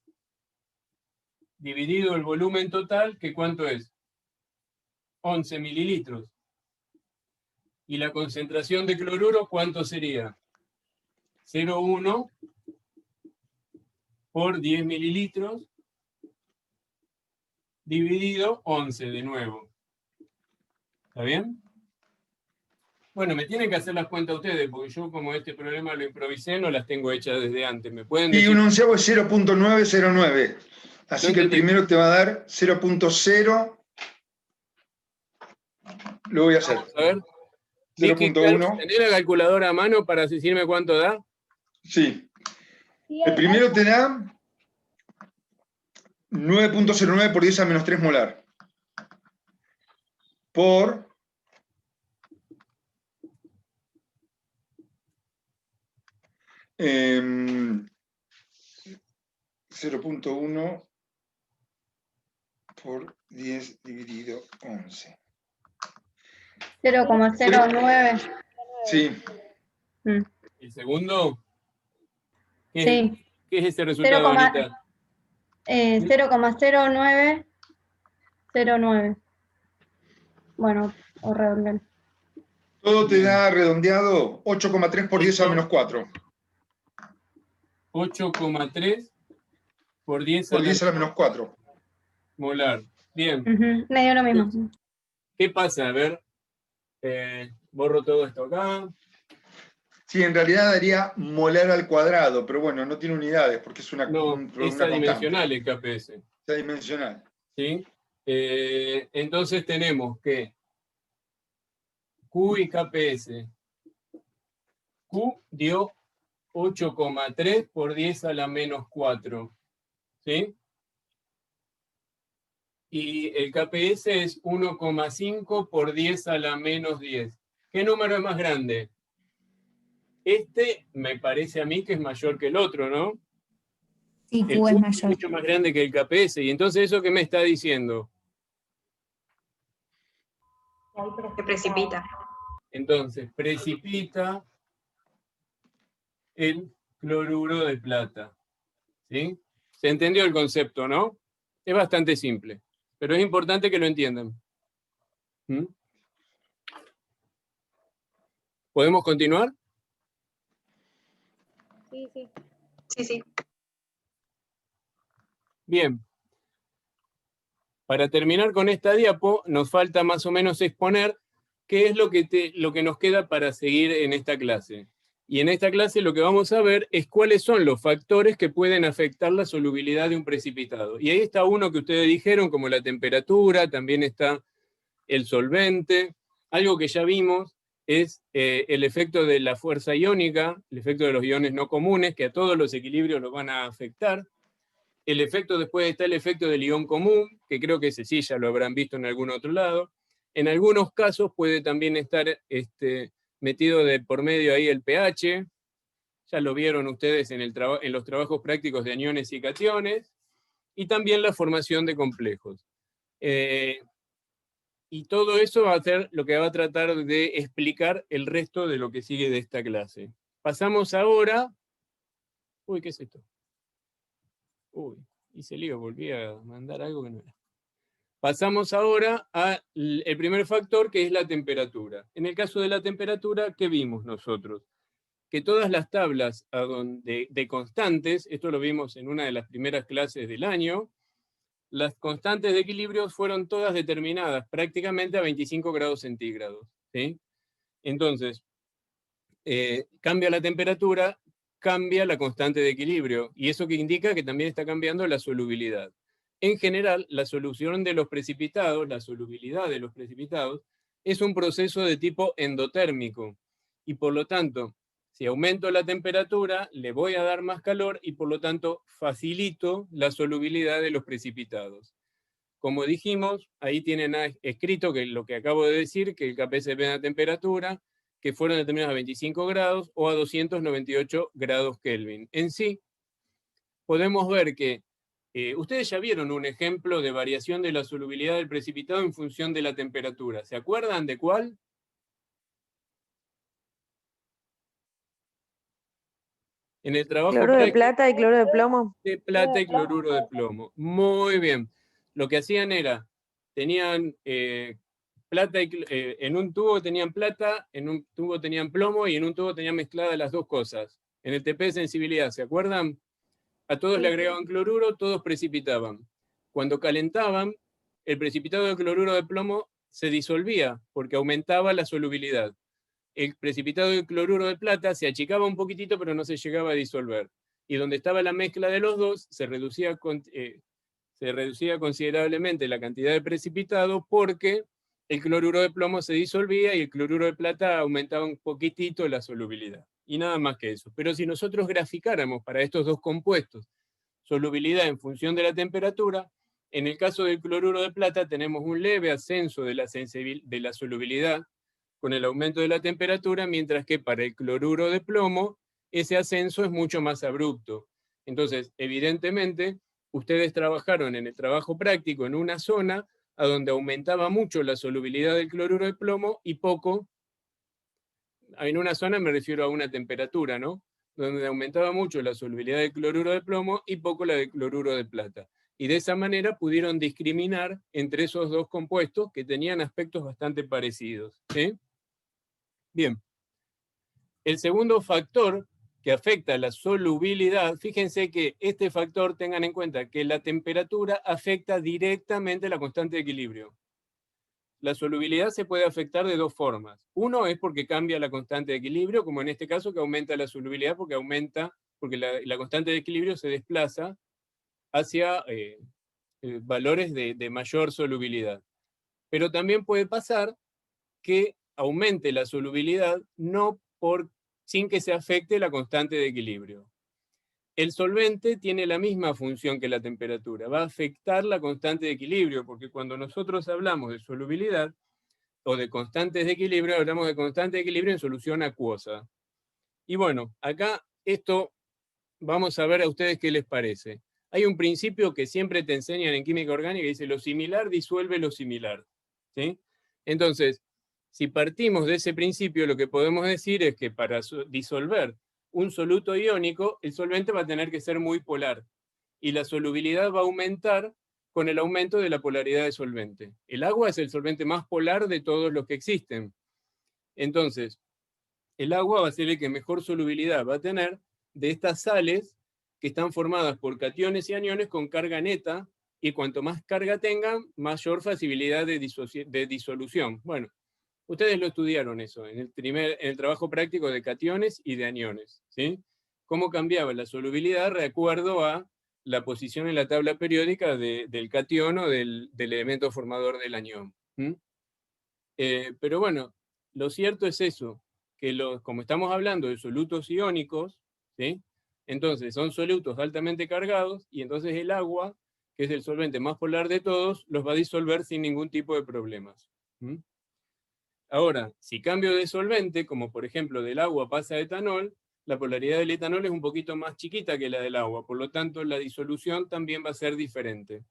dividido el volumen total, que ¿cuánto es? 11 mililitros. ¿Y la concentración de cloruro cuánto sería? 0,1 por 10 mililitros dividido 11 de nuevo. ¿Está bien? Bueno, me tienen que hacer las cuentas ustedes, porque yo, como este problema lo improvisé, no las tengo hechas desde antes. ¿Me pueden Y decir? un onceavo es 0.909. Así No que el entendí. primero te va a dar 0.0. Lo voy a hacer. Vamos a ver. Vicky, 0.1. ¿tenés la calculadora a mano para decirme cuánto da? Sí. Sí, El primero te da 9.09 por 10 a menos 3 molar. Por 0.1 por 10 dividido 11. 0,09. Sí. ¿El segundo? ¿Qué, Sí. ¿Qué es ese resultado 0,- ahorita? 0,0909. Bueno, o redondear. Todo te da redondeado 8,3 por 10 a menos 4. 8,3 por 10 Por 10 a la menos 4. molar. Bien. Me dio lo mismo. ¿Qué pasa? A ver, borro todo esto acá. Sí, en realidad daría molar al cuadrado, pero bueno, no tiene unidades porque es una, No, una es constante. adimensional el KPS. Es adimensional. ¿Sí? Entonces tenemos que Q y KPS. Q dio 8,3 por 10 a la menos 4. ¿Sí? Y el KPS es 1,5 por 10 a la menos 10. ¿Qué número es más grande? Este me parece a mí que es mayor que el otro, ¿no? Sí, El Q es Q es mayor. mucho más grande que el KPS. Y entonces, ¿eso qué me está diciendo? Se precipita. Entonces, precipita el cloruro de plata. ¿Sí? ¿Se entendió el concepto, no? Es bastante simple, pero es importante que lo entiendan. ¿Mm? ¿Podemos continuar? Sí, sí. Sí, sí. Bien. Para terminar con esta diapo, nos falta más o menos exponer qué es lo que nos queda para seguir en esta clase. Y en esta clase lo que vamos a ver es cuáles son los factores que pueden afectar la solubilidad de un precipitado. Y ahí está uno que ustedes dijeron, como la temperatura, también está el solvente. Algo que ya vimos es el efecto de la fuerza iónica, el efecto de los iones no comunes, que a todos los equilibrios los van a afectar. El efecto, después está el efecto del ion común, que creo que ese sí ya lo habrán visto en algún otro lado. En algunos casos puede también estar metido de por medio ahí el pH, ya lo vieron ustedes en los trabajos prácticos de aniones y cationes, y también la formación de complejos. Y todo eso va a ser lo que va a tratar de explicar el resto de lo que sigue de esta clase. Pasamos ahora... Uy, ¿qué es esto? Uy, hice lío, volví a mandar algo que no era. Pasamos ahora al primer factor, que es la temperatura. En el caso de la temperatura, ¿qué vimos nosotros? Que todas las tablas de constantes, esto lo vimos en una de las primeras clases del año, las constantes de equilibrio fueron todas determinadas prácticamente a 25 grados centígrados. ¿Sí? Entonces, cambia la temperatura, cambia la constante de equilibrio, y eso que indica que también está cambiando la solubilidad. En general, la solución de los precipitados, la solubilidad de los precipitados, es un proceso de tipo endotérmico, y por lo tanto, si aumento la temperatura, le voy a dar más calor, y por lo tanto, facilito la solubilidad de los precipitados. Como dijimos, ahí tienen escrito que lo que acabo de decir, que el KPS depende de la temperatura, que fueron determinados a 25 grados o a 298 grados Kelvin. En sí, podemos ver que ustedes ya vieron un ejemplo de variación de la solubilidad del precipitado en función de la temperatura. ¿Se acuerdan de cuál? En el trabajo Cloro de práctico plata y cloro de plomo. de plata y cloruro de plomo. Muy bien. Lo que hacían era, tenían plata en un tubo tenían plata, en un tubo tenían plomo y en un tubo tenían mezcladas las dos cosas. En el TP de sensibilidad, ¿se acuerdan? A todos le agregaban cloruro, todos precipitaban. Cuando calentaban, el precipitado de cloruro de plomo se disolvía porque aumentaba la solubilidad. El precipitado de cloruro de plata se achicaba un poquitito, pero no se llegaba a disolver. Y donde estaba la mezcla de los dos, se reducía considerablemente la cantidad de precipitado porque el cloruro de plomo se disolvía y el cloruro de plata aumentaba un poquitito la solubilidad. Y nada más que eso. Pero si nosotros graficáramos para estos dos compuestos solubilidad en función de la temperatura, en el caso del cloruro de plata tenemos un leve ascenso de la solubilidad con el aumento de la temperatura, mientras que para el cloruro de plomo ese ascenso es mucho más abrupto. Entonces, evidentemente, ustedes trabajaron en el trabajo práctico en una zona a donde aumentaba mucho la solubilidad del cloruro de plomo y poco, en una zona me refiero a una temperatura, ¿no? Donde aumentaba mucho la solubilidad del cloruro de plomo y poco la del cloruro de plata. Y de esa manera pudieron discriminar entre esos dos compuestos que tenían aspectos bastante parecidos. ¿Sí? Bien. El segundo factor que afecta la solubilidad, fíjense que este factor, tengan en cuenta que la temperatura afecta directamente la constante de equilibrio. La solubilidad se puede afectar de dos formas. Uno es porque cambia la constante de equilibrio, como en este caso que aumenta la solubilidad porque la constante de equilibrio se desplaza hacia valores de mayor solubilidad. Pero también puede pasar que aumente la solubilidad, sin que se afecte la constante de equilibrio. El solvente tiene la misma función que la temperatura, va a afectar la constante de equilibrio, porque cuando nosotros hablamos de solubilidad o de constantes de equilibrio, hablamos de constante de equilibrio en solución acuosa. Y bueno, acá esto vamos a ver a ustedes qué les parece. Hay un principio que siempre te enseñan en química orgánica que dice lo similar disuelve lo similar, ¿sí? Entonces, si partimos de ese principio, lo que podemos decir es que para disolver un soluto iónico, el solvente va a tener que ser muy polar, y la solubilidad va a aumentar con el aumento de la polaridad del solvente. El agua es el solvente más polar de todos los que existen. Entonces, el agua va a ser el que mejor solubilidad va a tener de estas sales que están formadas por cationes y aniones con carga neta, y cuanto más carga tengan, mayor facilidad de disolución. Bueno, ustedes lo estudiaron eso en el trabajo práctico de cationes y de aniones, ¿sí? Cómo cambiaba la solubilidad de acuerdo a la posición en la tabla periódica del catión o del elemento formador del anión. Pero bueno, lo cierto es eso, que como estamos hablando de solutos iónicos, ¿sí? Entonces son solutos altamente cargados, y entonces el agua, que es el solvente más polar de todos, los va a disolver sin ningún tipo de problemas. Ahora, si cambio de solvente, como por ejemplo del agua pasa a etanol, la polaridad del etanol es un poquito más chiquita que la del agua, por lo tanto la disolución también va a ser diferente.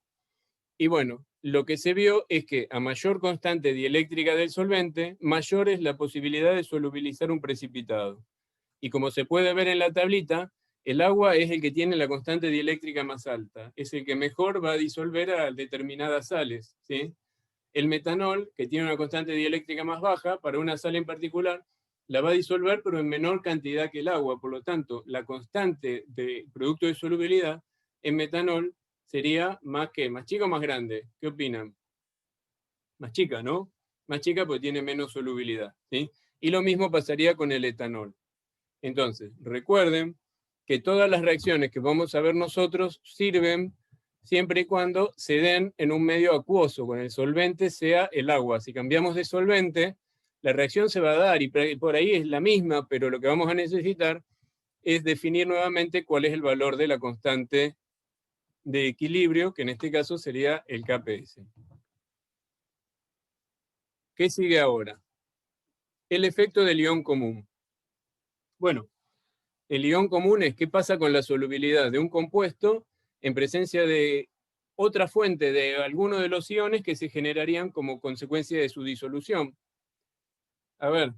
Y bueno, lo que se vio es que a mayor constante dieléctrica del solvente, mayor es la posibilidad de solubilizar un precipitado. Y como se puede ver en la tablita, el agua es el que tiene la constante dieléctrica más alta, es el que mejor va a disolver a determinadas sales, ¿sí? El metanol, que tiene una constante dieléctrica más baja, para una sal en particular, la va a disolver, pero en menor cantidad que el agua. Por lo tanto, la constante de producto de solubilidad en metanol sería más chica o más grande. ¿Qué opinan? Más chica, ¿no? Más chica porque tiene menos solubilidad, ¿sí? Y lo mismo pasaría con el etanol. Entonces, recuerden que todas las reacciones que vamos a ver nosotros sirven siempre y cuando se den en un medio acuoso, con el solvente sea el agua. Si cambiamos de solvente, la reacción se va a dar, y por ahí es la misma, pero lo que vamos a necesitar es definir nuevamente cuál es el valor de la constante de equilibrio, que en este caso sería el KPS. ¿Qué sigue ahora? El efecto del ion común. Bueno, el ion común es qué pasa con la solubilidad de un compuesto en presencia de otra fuente de alguno de los iones que se generarían como consecuencia de su disolución. A ver,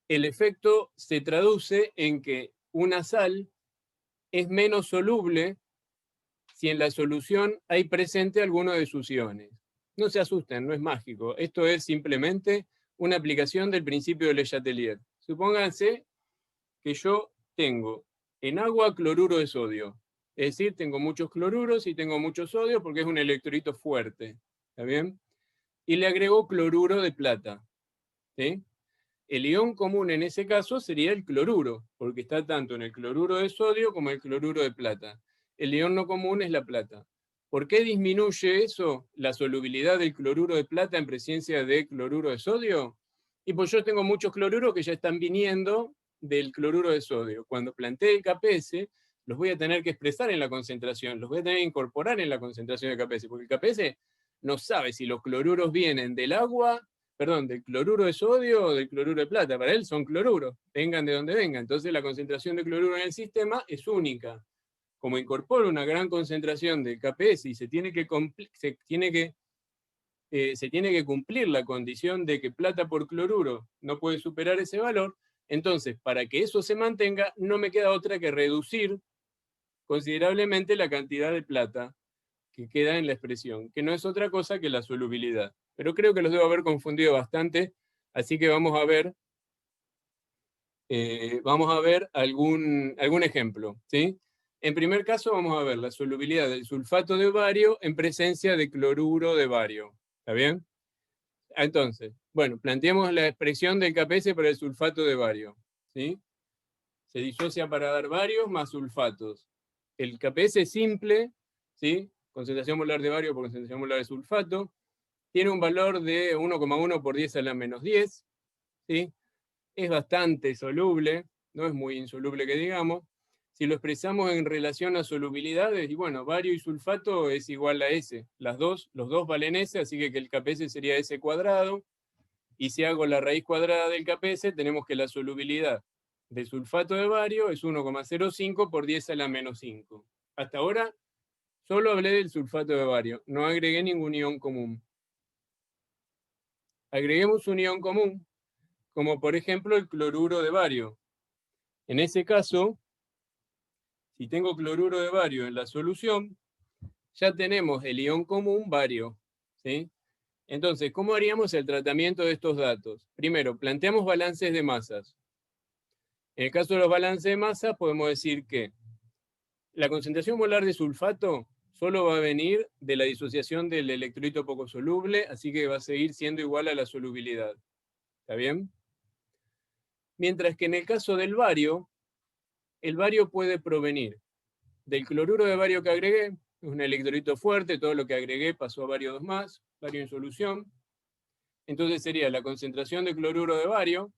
el efecto se traduce en que una sal es menos soluble si en la solución hay presente alguno de sus iones. No se asusten, no es mágico. Esto es simplemente una aplicación del principio de Le Chatelier. Supónganse que yo tengo en agua cloruro de sodio. Es decir, tengo muchos cloruros y tengo mucho sodio porque es un electrolito fuerte. ¿Está bien? Y le agrego cloruro de plata. ¿Sí? El ion común en ese caso sería el cloruro, porque está tanto en el cloruro de sodio como en el cloruro de plata. El ion no común es la plata. ¿Por qué disminuye eso, la solubilidad del cloruro de plata en presencia de cloruro de sodio? Y pues yo tengo muchos cloruros que ya están viniendo del cloruro de sodio. Cuando plantee el KPS, los voy a tener que expresar en la concentración, los voy a tener que incorporar en la concentración de KPS, porque el KPS no sabe si los cloruros vienen del agua, del cloruro de sodio o del cloruro de plata. Para él son cloruros, vengan de donde vengan. Entonces la concentración de cloruro en el sistema es única. Como incorpora una gran concentración de KPS y se tiene que cumplir la condición de que plata por cloruro no puede superar ese valor, entonces para que eso se mantenga no me queda otra que reducir considerablemente la cantidad de plata que queda en la expresión, que no es otra cosa que la solubilidad. Pero creo que los debo haber confundido bastante, así que vamos a ver algún ejemplo, ¿sí? En primer caso vamos a ver la solubilidad del sulfato de bario en presencia de cloruro de bario. ¿Está bien? Entonces, bueno, planteemos la expresión del KPS para el sulfato de bario, ¿sí? Se disocia para dar barios más sulfatos. El KPS es simple, ¿sí? Concentración molar de bario por concentración molar de sulfato. tiene un valor de 1,1 por 10 a la menos 10, ¿sí? Es bastante soluble, no es muy insoluble que digamos. Si lo expresamos en relación a solubilidades, y bueno, bario y sulfato es igual a S. Los dos valen S, así que el KPS sería S cuadrado. Y si hago la raíz cuadrada del KPS, tenemos que la solubilidad de sulfato de bario es 1,05 por 10 a la menos 5. Hasta ahora solo hablé del sulfato de bario, no agregué ningún ion común. Agreguemos un ion común, como por ejemplo el cloruro de bario. En ese caso, si tengo cloruro de bario en la solución, ya tenemos el ion común bario, ¿sí? Entonces, ¿cómo haríamos el tratamiento de estos datos? Primero, planteamos balances de masas. En el caso de los balances de masa, podemos decir que la concentración molar de sulfato solo va a venir de la disociación del electrolito poco soluble, así que va a seguir siendo igual a la solubilidad. ¿Está bien? Mientras que en el caso del bario, el bario puede provenir del cloruro de bario que agregué, es un electrolito fuerte, todo lo que agregué pasó a bario 2+, bario en solución. Entonces sería la concentración de cloruro de bario,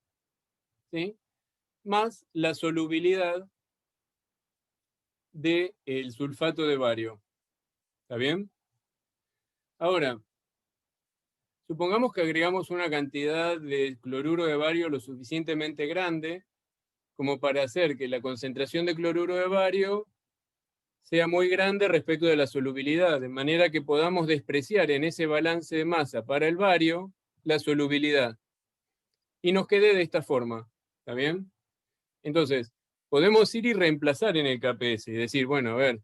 ¿sí?, más la solubilidad del sulfato de bario. ¿Está bien? Ahora, supongamos que agregamos una cantidad de cloruro de bario lo suficientemente grande como para hacer que la concentración de cloruro de bario sea muy grande respecto de la solubilidad, de manera que podamos despreciar en ese balance de masa para el bario la solubilidad. Y nos quede de esta forma. ¿Está bien? Entonces, podemos ir y reemplazar en el KPS y decir, bueno, a ver,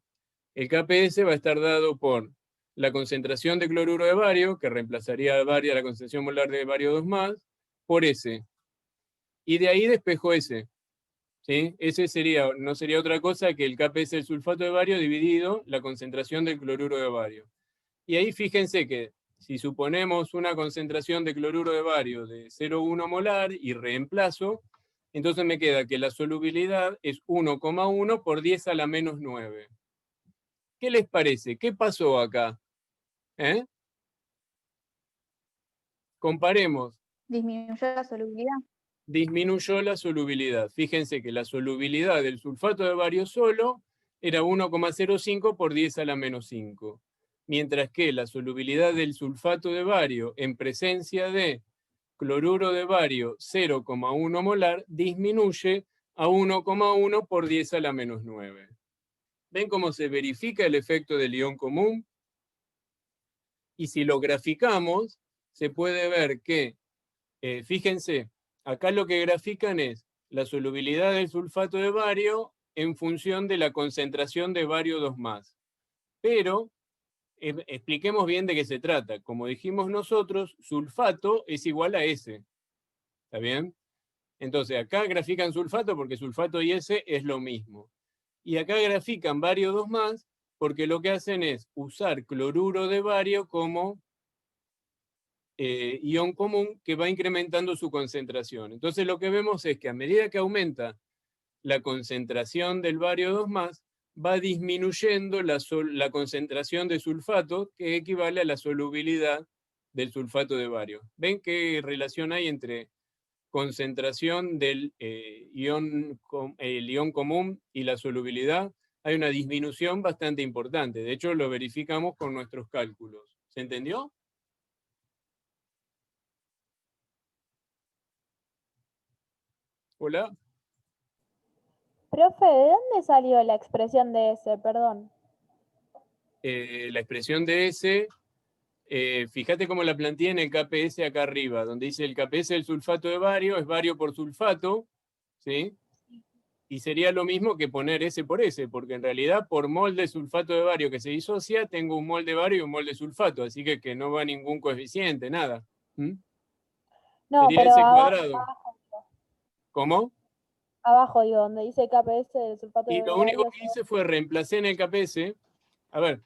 el KPS va a estar dado por la concentración de cloruro de bario, que reemplazaría la concentración molar de bario 2+, por S. Y de ahí despejo S. ¿Sí? Ese no sería otra cosa que el KPS del sulfato de bario dividido la concentración del cloruro de bario. Y ahí fíjense que si suponemos una concentración de cloruro de bario de 0,1 molar y reemplazo, entonces me queda que la solubilidad es 1,1 por 10 a la menos 9. ¿Qué les parece? ¿Qué pasó acá? Comparemos. Disminuyó la solubilidad. Disminuyó la solubilidad. Fíjense que la solubilidad del sulfato de bario solo era 1,05 por 10 a la menos 5. Mientras que la solubilidad del sulfato de bario en presencia de cloruro de bario 0,1 molar disminuye a 1,1 por 10 a la menos 9. ¿Ven cómo se verifica el efecto del ion común? Y si lo graficamos, se puede ver que, fíjense, acá lo que grafican es la solubilidad del sulfato de bario en función de la concentración de bario 2+. Pero expliquemos bien de qué se trata. Como dijimos nosotros, sulfato es igual a S. ¿Está bien? Entonces acá grafican sulfato porque sulfato y S es lo mismo. Y acá grafican bario 2+, porque lo que hacen es usar cloruro de bario como ion común que va incrementando su concentración. Entonces lo que vemos es que a medida que aumenta la concentración del bario 2+, va disminuyendo la concentración de sulfato, que equivale a la solubilidad del sulfato de bario. ¿Ven qué relación hay entre concentración del ion común y la solubilidad? Hay una disminución bastante importante. De hecho, lo verificamos con nuestros cálculos. ¿Se entendió? Hola. Profe, ¿de dónde salió la expresión de S? Perdón. La expresión de S, fíjate cómo la planteé en el KPS acá arriba, donde dice el KPS del sulfato de bario es bario por sulfato, ¿sí? Y sería lo mismo que poner S por S, porque en realidad por mol de sulfato de bario que se disocia, tengo un mol de bario y un mol de sulfato, así que no va ningún coeficiente, nada. No, sería pero S abajo, cuadrado. ¿Cómo? abajo, digo, donde dice KPS del sulfato Y de lo único bario. que hice fue reemplacé en el KPS. A ver,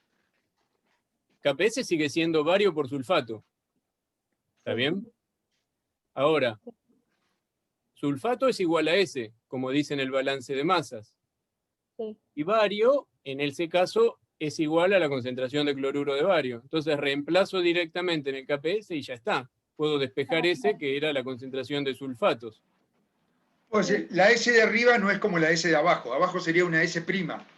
KPS sigue siendo bario por sulfato. ¿Está bien? Ahora, sulfato es igual a S, como dice en el balance de masas. Sí. Y bario, en ese caso, es igual a la concentración de cloruro de bario. Entonces reemplazo directamente en el KPS y ya está. Puedo despejar ese que era la concentración de sulfatos. O sea, la S de arriba no es como la S de abajo. Abajo sería una S',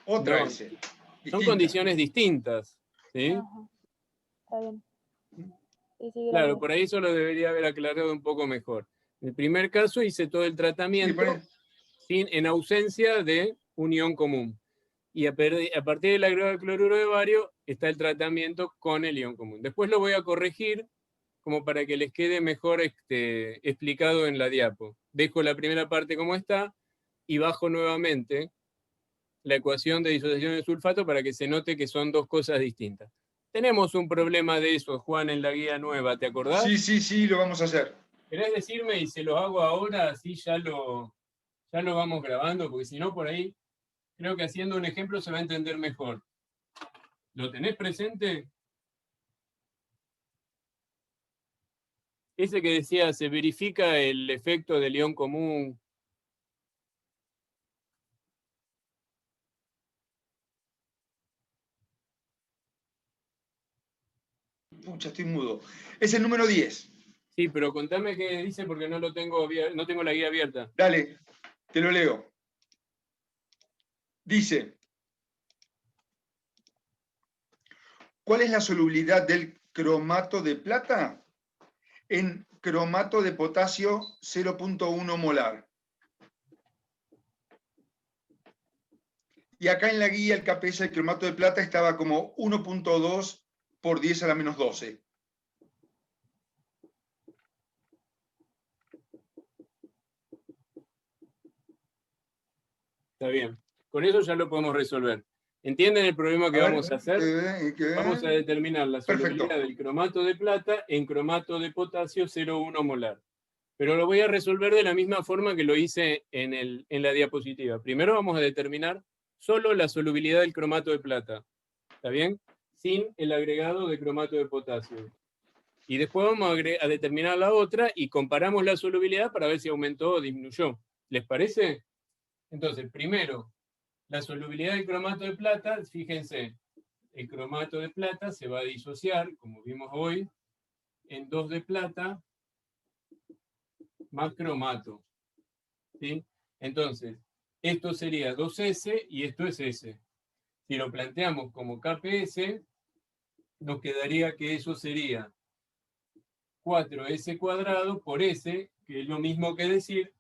otra No, S. Son distinta. condiciones distintas. ¿Sí? Ajá. Está bien. Sí, sí, Claro, gracias. por ahí eso lo debería haber aclarado un poco mejor. En el primer caso hice todo el Sí, tratamiento en ausencia de un ion común. Y a partir del agregado de cloruro de bario está el tratamiento con el ion común. Después lo voy a corregir como para que les quede mejor explicado en la diapo. Dejo la primera parte como está y bajo nuevamente la ecuación de disociación de sulfato para que se note que son dos cosas distintas. Tenemos un problema de eso, Juan, en la guía nueva, ¿te acordás? Sí, lo vamos a hacer. ¿Querés decirme y se lo hago ahora, así ya lo vamos grabando? Porque si no, por ahí, creo que haciendo un ejemplo se va a entender mejor. ¿Lo tenés presente? Ese que decía, se verifica el efecto del ion común. Pucha, estoy mudo. Es el número 10. Sí, pero contame qué dice porque no lo tengo, no tengo la guía abierta. Dale, te lo leo. Dice, ¿cuál es la solubilidad del cromato de plata? En cromato de potasio 0.1 molar. Y acá en la guía el KPS del cromato de plata estaba como 1.2 por 10 a la menos 12. Está bien. Con eso ya lo podemos resolver. ¿Entienden el problema que vamos a hacer? Vamos a determinar la solubilidad del cromato de plata en cromato de potasio 0,1 molar. Pero lo voy a resolver de la misma forma que lo hice en la diapositiva. Primero vamos a determinar solo la solubilidad del cromato de plata. ¿Está bien? Sin el agregado de cromato de potasio. Y después vamos a determinar la otra y comparamos la solubilidad para ver si aumentó o disminuyó. ¿Les parece? Entonces, primero, la solubilidad del cromato de plata, fíjense, el cromato de plata se va a disociar, como vimos hoy, en 2 de plata más cromato. ¿Sí? Entonces, esto sería 2S y esto es S. Si lo planteamos como KPS, nos quedaría que eso sería 4S cuadrado por S, que es lo mismo que decir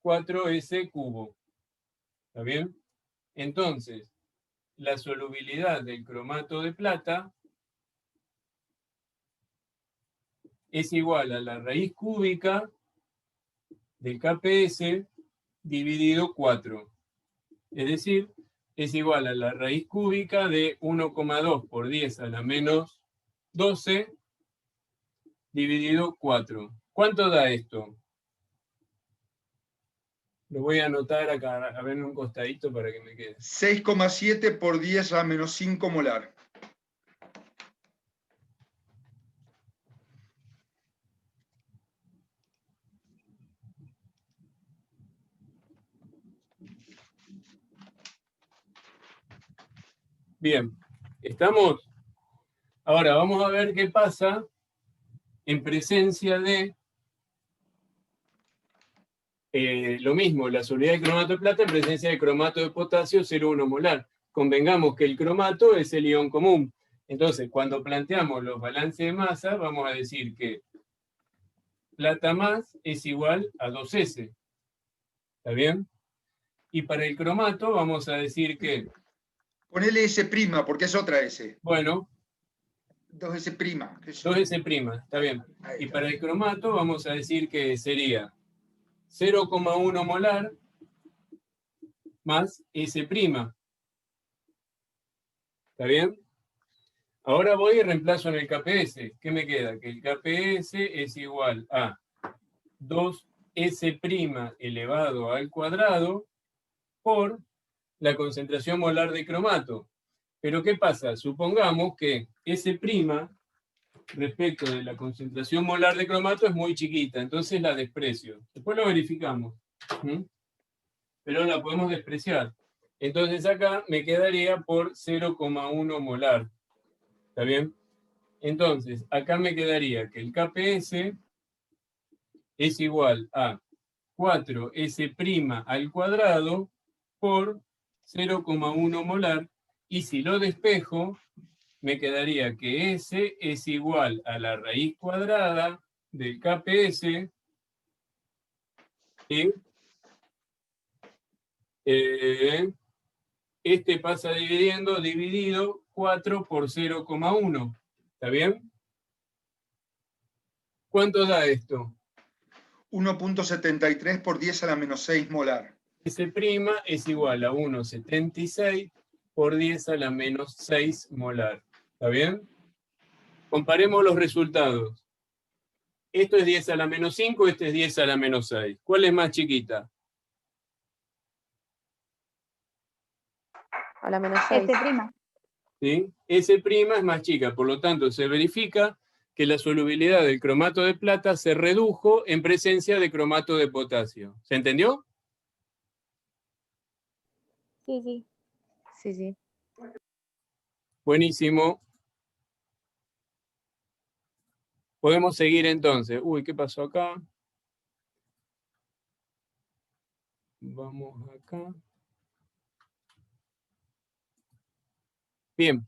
4S cubo. ¿Está bien? Entonces, la solubilidad del cromato de plata es igual a la raíz cúbica del KPS dividido 4. Es decir, es igual a la raíz cúbica de 1,2 por 10 a la menos 12 dividido 4. ¿Cuánto da esto? Lo voy a anotar acá, a ver en un costadito para que me quede. 6,7 por 10 a la menos 5 molar. Bien, ¿estamos? Ahora vamos a ver qué pasa en presencia de lo mismo, la solubilidad de cromato de plata en presencia de cromato de potasio 0,1 molar. Convengamos que el cromato es el ion común. Entonces, cuando planteamos los balances de masa, vamos a decir que plata más es igual a 2S. ¿Está bien? Y para el cromato vamos a decir que... Ponele S', porque es otra S. Bueno. 2S'. 2S', está bien. Y para el cromato vamos a decir que sería 0,1 molar más S'. ¿Está bien? Ahora voy y reemplazo en el KPS. ¿Qué me queda? Que el KPS es igual a 2S' elevado al cuadrado por la concentración molar de cromato. Pero ¿qué pasa? Supongamos que S' respecto de la concentración molar de cromato es muy chiquita, entonces la desprecio. Después lo verificamos. Pero la podemos despreciar. Entonces acá me quedaría por 0,1 molar. ¿Está bien? Entonces, acá me quedaría que el KPS es igual a 4S' al cuadrado por 0,1 molar. Y si lo despejo, me quedaría que S es igual a la raíz cuadrada del KPS. ¿Sí? Este pasa dividido 4 por 0,1. ¿Está bien? ¿Cuánto da esto? 1.73 por 10 a la menos 6 molar. S' es igual a 1,76 por 10 a la menos 6 molar. ¿Está bien? Comparemos los resultados. Esto es 10 a la menos 5, este es 10 a la menos 6. ¿Cuál es más chiquita? A la menos 6. ¿Sí? S' es más chica, por lo tanto se verifica que la solubilidad del cromato de plata se redujo en presencia de cromato de potasio. ¿Se entendió? Sí, sí. Sí, sí. Buenísimo. Podemos seguir entonces. Uy, ¿qué pasó acá? Vamos acá. Bien.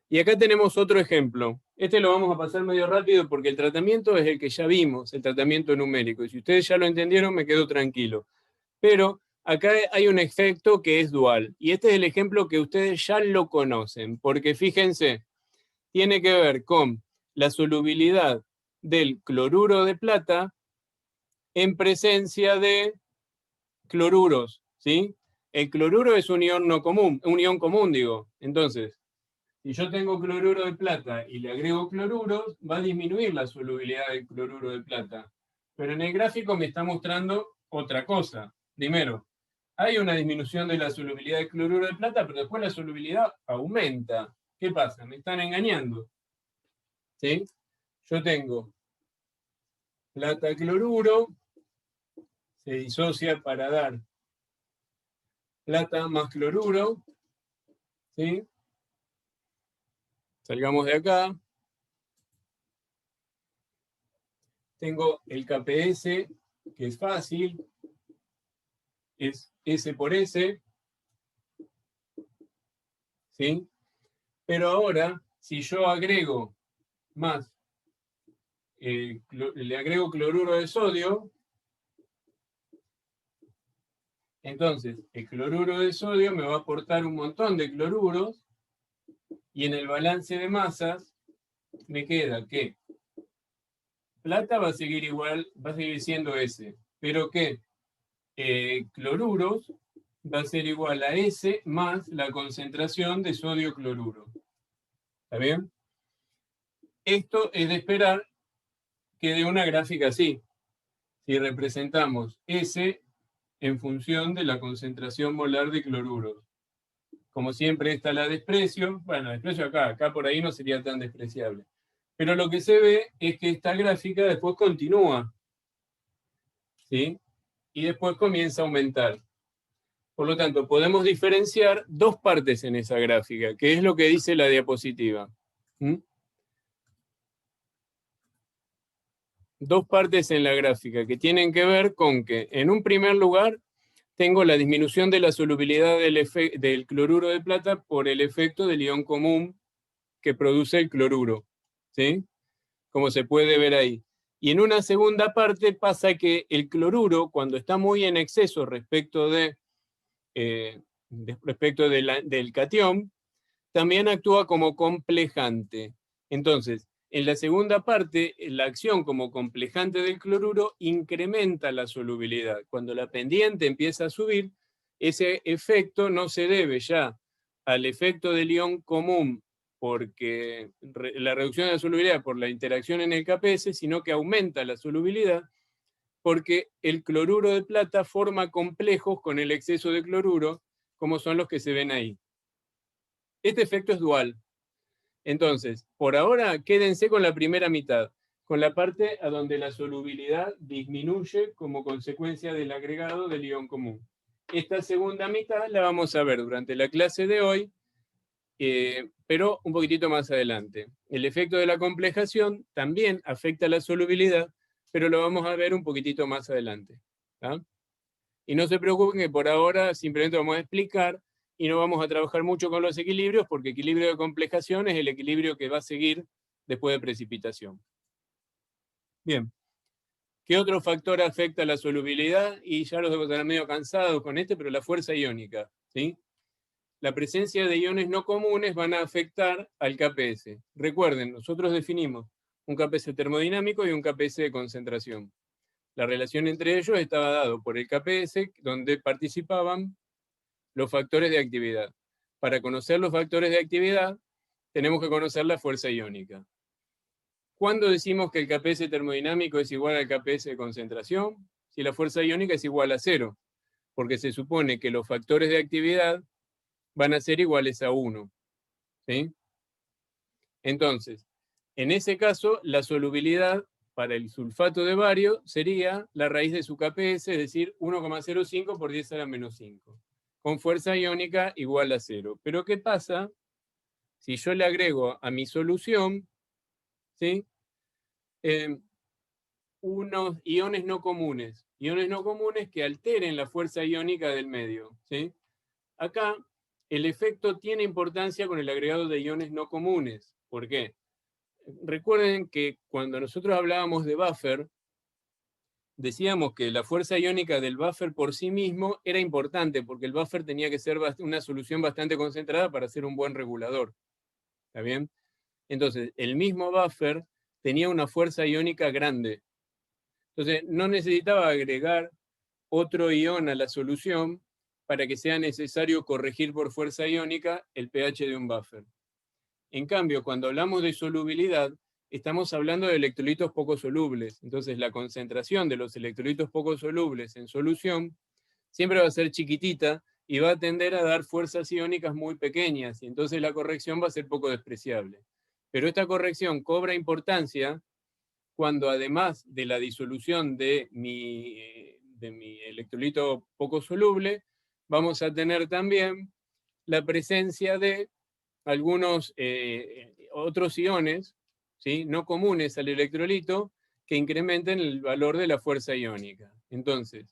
Y acá tenemos otro ejemplo. Este lo vamos a pasar medio rápido porque el tratamiento es el que ya vimos, el tratamiento numérico. Y si ustedes ya lo entendieron, me quedo tranquilo. Pero acá hay un efecto que es dual. Y este es el ejemplo que ustedes ya lo conocen. Porque fíjense, tiene que ver con la solubilidad del cloruro de plata en presencia de cloruros, ¿sí? El cloruro es un ion no común, un ion común, digo. Entonces, si yo tengo cloruro de plata y le agrego cloruros, va a disminuir la solubilidad del cloruro de plata. Pero en el gráfico me está mostrando otra cosa. Primero, hay una disminución de la solubilidad del cloruro de plata, pero después la solubilidad aumenta. ¿Qué pasa? Me están engañando. ¿Sí? Yo tengo plata cloruro, se disocia para dar plata más cloruro, ¿sí? Salgamos de acá. Tengo el KPS, que es fácil, es S por S, ¿sí? Pero ahora, si yo agrego más, le agrego cloruro de sodio, entonces el cloruro de sodio me va a aportar un montón de cloruros, y en el balance de masas me queda que plata va a seguir igual, va a seguir siendo S, pero que cloruros va a ser igual a S más la concentración de sodio cloruro. ¿Está bien? Esto es de esperar que dé una gráfica así. Si representamos S en función de la concentración molar de cloruros. Como siempre, esta la desprecio. Bueno, desprecio acá por ahí no sería tan despreciable. Pero lo que se ve es que esta gráfica después continúa, ¿sí? Y después comienza a aumentar. Por lo tanto, podemos diferenciar dos partes en esa gráfica, que es lo que dice la diapositiva. Dos partes en la gráfica que tienen que ver con que, en un primer lugar, tengo la disminución de la solubilidad del cloruro de plata por el efecto del ion común que produce el cloruro, ¿sí? Como se puede ver ahí. Y en una segunda parte pasa que el cloruro, cuando está muy en exceso respecto del catión, también actúa como complejante. Entonces, en la segunda parte, la acción como complejante del cloruro incrementa la solubilidad. Cuando la pendiente empieza a subir, ese efecto no se debe ya al efecto del ion común, porque la reducción de la solubilidad por la interacción en el KPS, sino que aumenta la solubilidad porque el cloruro de plata forma complejos con el exceso de cloruro, como son los que se ven ahí. Este efecto es dual. Entonces, por ahora, quédense con la primera mitad, con la parte a donde la solubilidad disminuye como consecuencia del agregado del ion común. esta segunda mitad la vamos a ver durante la clase de hoy, pero un poquitito más adelante. El efecto de la complejación también afecta la solubilidad, pero lo vamos a ver un poquitito más adelante. ¿Tá? Y no se preocupen que por ahora simplemente vamos a explicar y no vamos a trabajar mucho con los equilibrios, porque equilibrio de complejación es el equilibrio que va a seguir después de precipitación. Bien. ¿Qué otro factor afecta la solubilidad? Y ya los debo tener medio cansados con pero la fuerza iónica. ¿Sí? La presencia de iones no comunes van a afectar al KPS. Recuerden, nosotros definimos un KPS termodinámico y un KPS de concentración. La relación entre ellos estaba dado por el KPS, donde participaban los factores de actividad. Para conocer los factores de actividad, tenemos que conocer la fuerza iónica. ¿Cuándo decimos que el KPS termodinámico es igual al KPS de concentración? Si la fuerza iónica es igual a 0, porque se supone que los factores de actividad van a ser iguales a 1. ¿Sí? Entonces, en ese caso, la solubilidad para el sulfato de bario sería la raíz de su KPS, es decir, 1,05 por 10 a la menos 5, con fuerza iónica igual a 0. Pero ¿qué pasa si yo le agrego a mi solución, ¿sí? Unos iones no comunes que alteren la fuerza iónica del medio? ¿Sí? Acá el efecto tiene importancia con el agregado de iones no comunes. ¿Por qué? Recuerden que cuando nosotros hablábamos de buffer, decíamos que la fuerza iónica del buffer por sí mismo era importante, porque el buffer tenía que ser una solución bastante concentrada para ser un buen regulador. ¿Está bien? Entonces, el mismo buffer tenía una fuerza iónica grande. Entonces, no necesitaba agregar otro ion a la solución para que sea necesario corregir por fuerza iónica el pH de un buffer. En cambio, cuando hablamos de solubilidad, estamos hablando de electrolitos poco solubles. Entonces, la concentración de los electrolitos poco solubles en solución siempre va a ser chiquitita y va a tender a dar fuerzas iónicas muy pequeñas, y entonces la corrección va a ser poco despreciable. Pero esta corrección cobra importancia cuando, además de la disolución de mi electrolito poco soluble, vamos a tener también la presencia de algunos otros iones, ¿sí?, no comunes al electrolito, que incrementen el valor de la fuerza iónica. Entonces,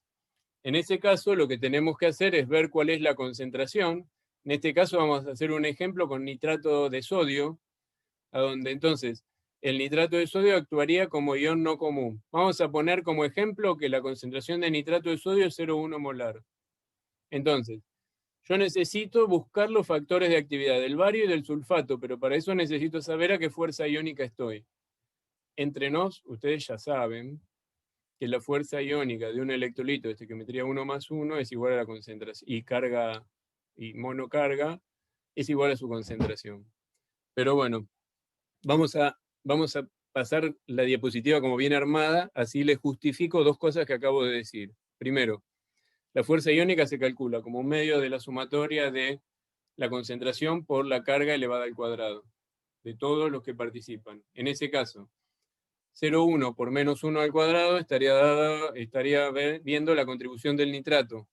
en ese caso, lo que tenemos que hacer es ver cuál es la concentración. En este caso vamos a hacer un ejemplo con nitrato de sodio, a donde entonces el nitrato de sodio actuaría como ion no común. Vamos a poner como ejemplo que la concentración de nitrato de sodio es 0,1 molar. Entonces, yo necesito buscar los factores de actividad del bario y del sulfato, pero para eso necesito saber a qué fuerza iónica estoy. Entre nos, ustedes ya saben que la fuerza iónica de un electrolito de estequiometría 1 más 1 es igual a la concentración, y carga y monocarga es igual a su concentración. Pero bueno, vamos a pasar la diapositiva como bien armada, así les justifico dos cosas que acabo de decir. Primero, la fuerza iónica se calcula como un medio de la sumatoria de la concentración por la carga elevada al cuadrado de todos los que participan. En ese caso, 0,1 por menos 1 al cuadrado estaría viendo la contribución del nitrato.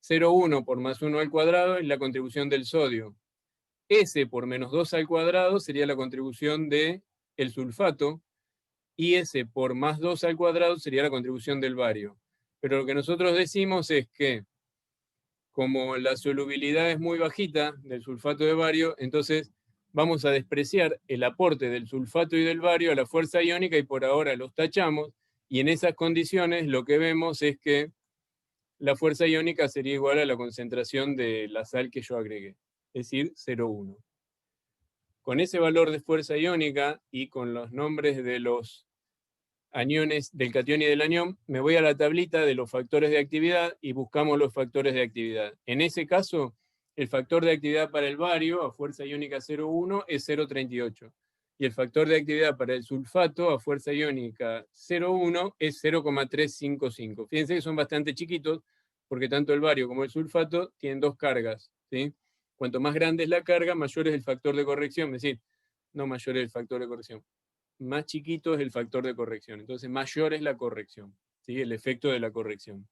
0,1 por más 1 al cuadrado es la contribución del sodio. S por menos 2 al cuadrado sería la contribución del sulfato, y S por más 2 al cuadrado sería la contribución del bario. Pero lo que nosotros decimos es que, como la solubilidad es muy bajita del sulfato de bario, entonces vamos a despreciar el aporte del sulfato y del bario a la fuerza iónica, y por ahora los tachamos, y en esas condiciones lo que vemos es que la fuerza iónica sería igual a la concentración de la sal que yo agregué, es decir, 0,1. Con ese valor de fuerza iónica y con los nombres de los aniones, del catión y del anión, me voy a la tablita de los factores de actividad y buscamos los factores de actividad. En ese caso, el factor de actividad para el bario a fuerza iónica 0,1 es 0,38. Y el factor de actividad para el sulfato a fuerza iónica 0,1 es 0,355. Fíjense que son bastante chiquitos, porque tanto el bario como el sulfato tienen dos cargas, ¿sí? Cuanto más grande es la carga, mayor es el factor de corrección. Es decir, no mayor es el factor de corrección, más chiquito es el factor de corrección. Entonces, mayor es la corrección, ¿sí?, el efecto de la corrección.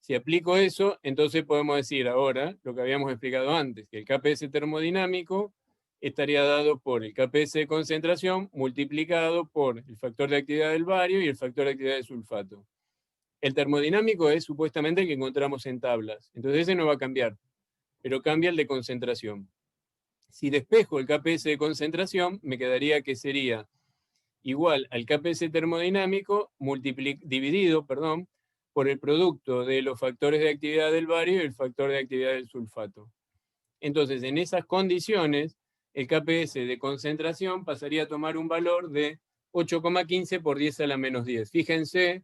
Si aplico eso, entonces podemos decir ahora lo que habíamos explicado antes, que el KPS termodinámico estaría dado por el KPS de concentración multiplicado por el factor de actividad del bario y el factor de actividad del sulfato. El termodinámico es supuestamente el que encontramos en tablas, entonces ese no va a cambiar, pero cambia el de concentración. Si despejo el KPS de concentración, me quedaría que sería igual al KPS termodinámico dividido por el producto de los factores de actividad del bario y el factor de actividad del sulfato. Entonces, en esas condiciones, el KPS de concentración pasaría a tomar un valor de 8,15 por 10 a la menos 10. Fíjense,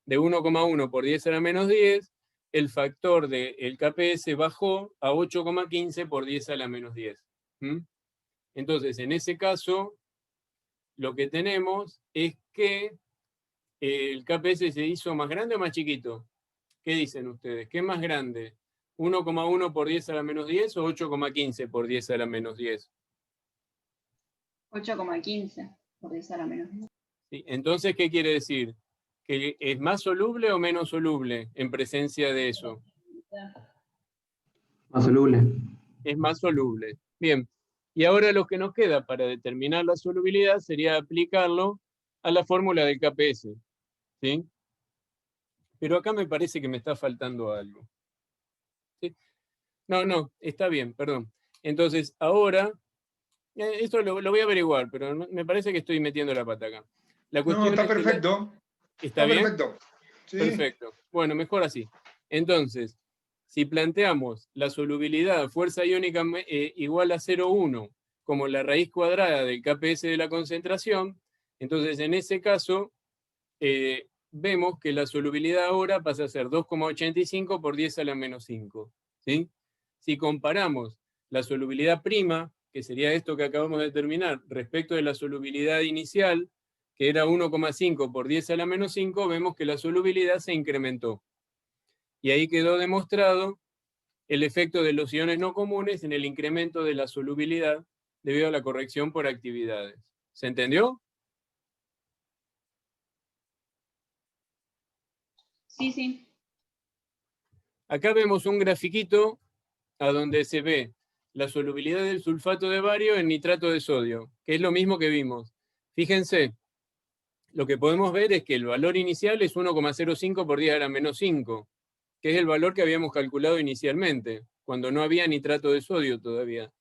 de 1,1 por 10 a la menos 10, el factor del KPS bajó a 8,15 por 10 a la menos 10. Entonces, en ese caso, lo que tenemos es que el KPS se hizo más grande o más chiquito. ¿Qué dicen ustedes? ¿Qué es más grande? ¿1,1 por 10 a la menos 10 o 8,15 por 10 a la menos 10? 8,15 por 10 a la menos 10. Sí, entonces, ¿qué quiere decir? ¿Que es más soluble o menos soluble en presencia de eso? Más soluble. Es más soluble. Bien. Y ahora lo que nos queda para determinar la solubilidad sería aplicarlo a la fórmula del KPS. ¿Sí? Pero acá me parece que me está faltando algo. ¿Sí? No, está bien, perdón. Entonces, ahora, esto lo voy a averiguar, pero me parece que estoy metiendo la pata acá. La cuestión está es que perfecto. ¿Está bien? Perfecto. Sí. Perfecto. Bueno, mejor así. Entonces, si planteamos la solubilidad fuerza iónica igual a 0,1 como la raíz cuadrada del KPS de la concentración, entonces en ese caso vemos que la solubilidad ahora pasa a ser 2,85 por 10 a la menos 5. ¿Sí? Si comparamos la solubilidad prima, que sería esto que acabamos de determinar, respecto de la solubilidad inicial, que era 1,5 por 10 a la menos 5, vemos que la solubilidad se incrementó. Y ahí quedó demostrado el efecto de los iones no comunes en el incremento de la solubilidad debido a la corrección por actividades. ¿Se entendió? Sí. Acá vemos un grafiquito a donde se ve la solubilidad del sulfato de bario en nitrato de sodio, que es lo mismo que vimos. Fíjense, lo que podemos ver es que el valor inicial es 1,05 por 10 a la menos 5, que es el valor que habíamos calculado inicialmente, cuando no había nitrato de sodio todavía.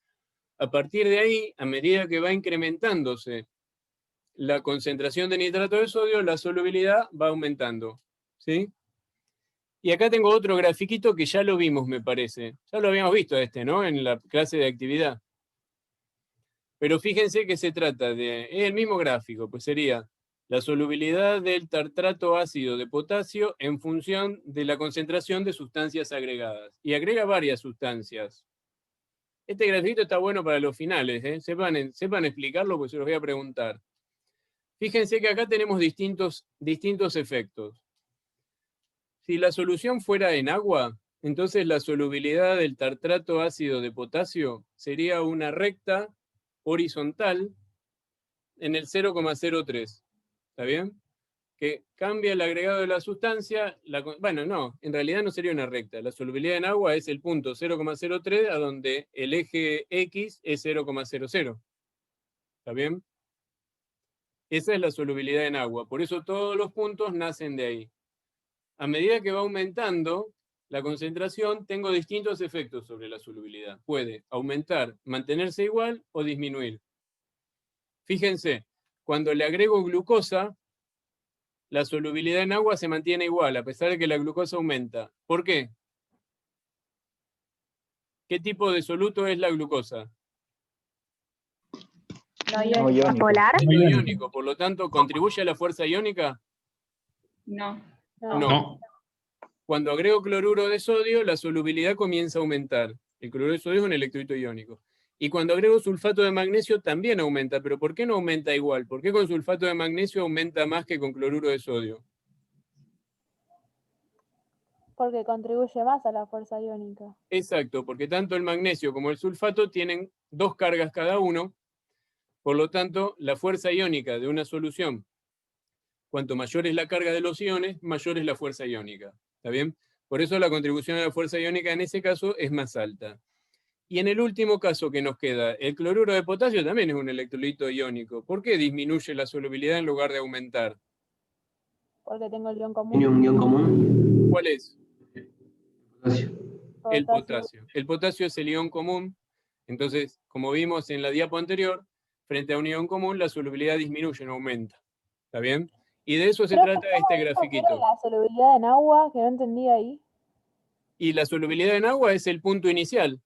A partir de ahí, a medida que va incrementándose la concentración de nitrato de sodio, la solubilidad va aumentando. ¿Sí? Y acá tengo otro grafiquito que ya lo vimos, me parece. Ya lo habíamos visto ¿no? En la clase de actividad. Pero fíjense que se trata es el mismo gráfico, pues sería la solubilidad del tartrato ácido de potasio en función de la concentración de sustancias agregadas. Y agrega varias sustancias. Este grafiquito está bueno para los finales, sepan explicarlo porque se los voy a preguntar. Fíjense que acá tenemos distintos efectos. Si la solución fuera en agua, entonces la solubilidad del tartrato ácido de potasio sería una recta horizontal en el 0,03. ¿Está bien? Que cambia el agregado de la sustancia. Bueno, no, en realidad no sería una recta. La solubilidad en agua es el punto 0,03 a donde el eje X es 0,00. ¿Está bien? Esa es la solubilidad en agua. Por eso todos los puntos nacen de ahí. A medida que va aumentando la concentración, tengo distintos efectos sobre la solubilidad. Puede aumentar, mantenerse igual o disminuir. Fíjense, cuando le agrego glucosa, la solubilidad en agua se mantiene igual, a pesar de que la glucosa aumenta. ¿Por qué? ¿Qué tipo de soluto es la glucosa? No iónico. ¿Polar? No iónico, por lo tanto, ¿contribuye a la fuerza iónica? No. No. Cuando agrego cloruro de sodio, la solubilidad comienza a aumentar. El cloruro de sodio es un electrolito iónico. Y cuando agrego sulfato de magnesio también aumenta. ¿Pero por qué no aumenta igual? ¿Por qué con sulfato de magnesio aumenta más que con cloruro de sodio? Porque contribuye más a la fuerza iónica. Exacto, porque tanto el magnesio como el sulfato tienen 2 cargas cada uno. Por lo tanto, la fuerza iónica de una solución, cuanto mayor es la carga de los iones, mayor es la fuerza iónica. ¿Está bien? Por eso la contribución a la fuerza iónica en ese caso es más alta. Y en el último caso que nos queda, el cloruro de potasio también es un electrolito iónico. ¿Por qué disminuye la solubilidad en lugar de aumentar? Porque tengo el ion ¿Tiene común. un ion común? ¿Cuál es? Potasio. El potasio. El potasio es el ion común. Entonces, como vimos en la diapo anterior, frente a un ion común la solubilidad disminuye, no aumenta. ¿Está bien? Y de eso se Profe, trata ¿cómo este dijo que grafiquito. era la solubilidad en agua? Que no entendí ahí. Y la solubilidad en agua es el punto inicial.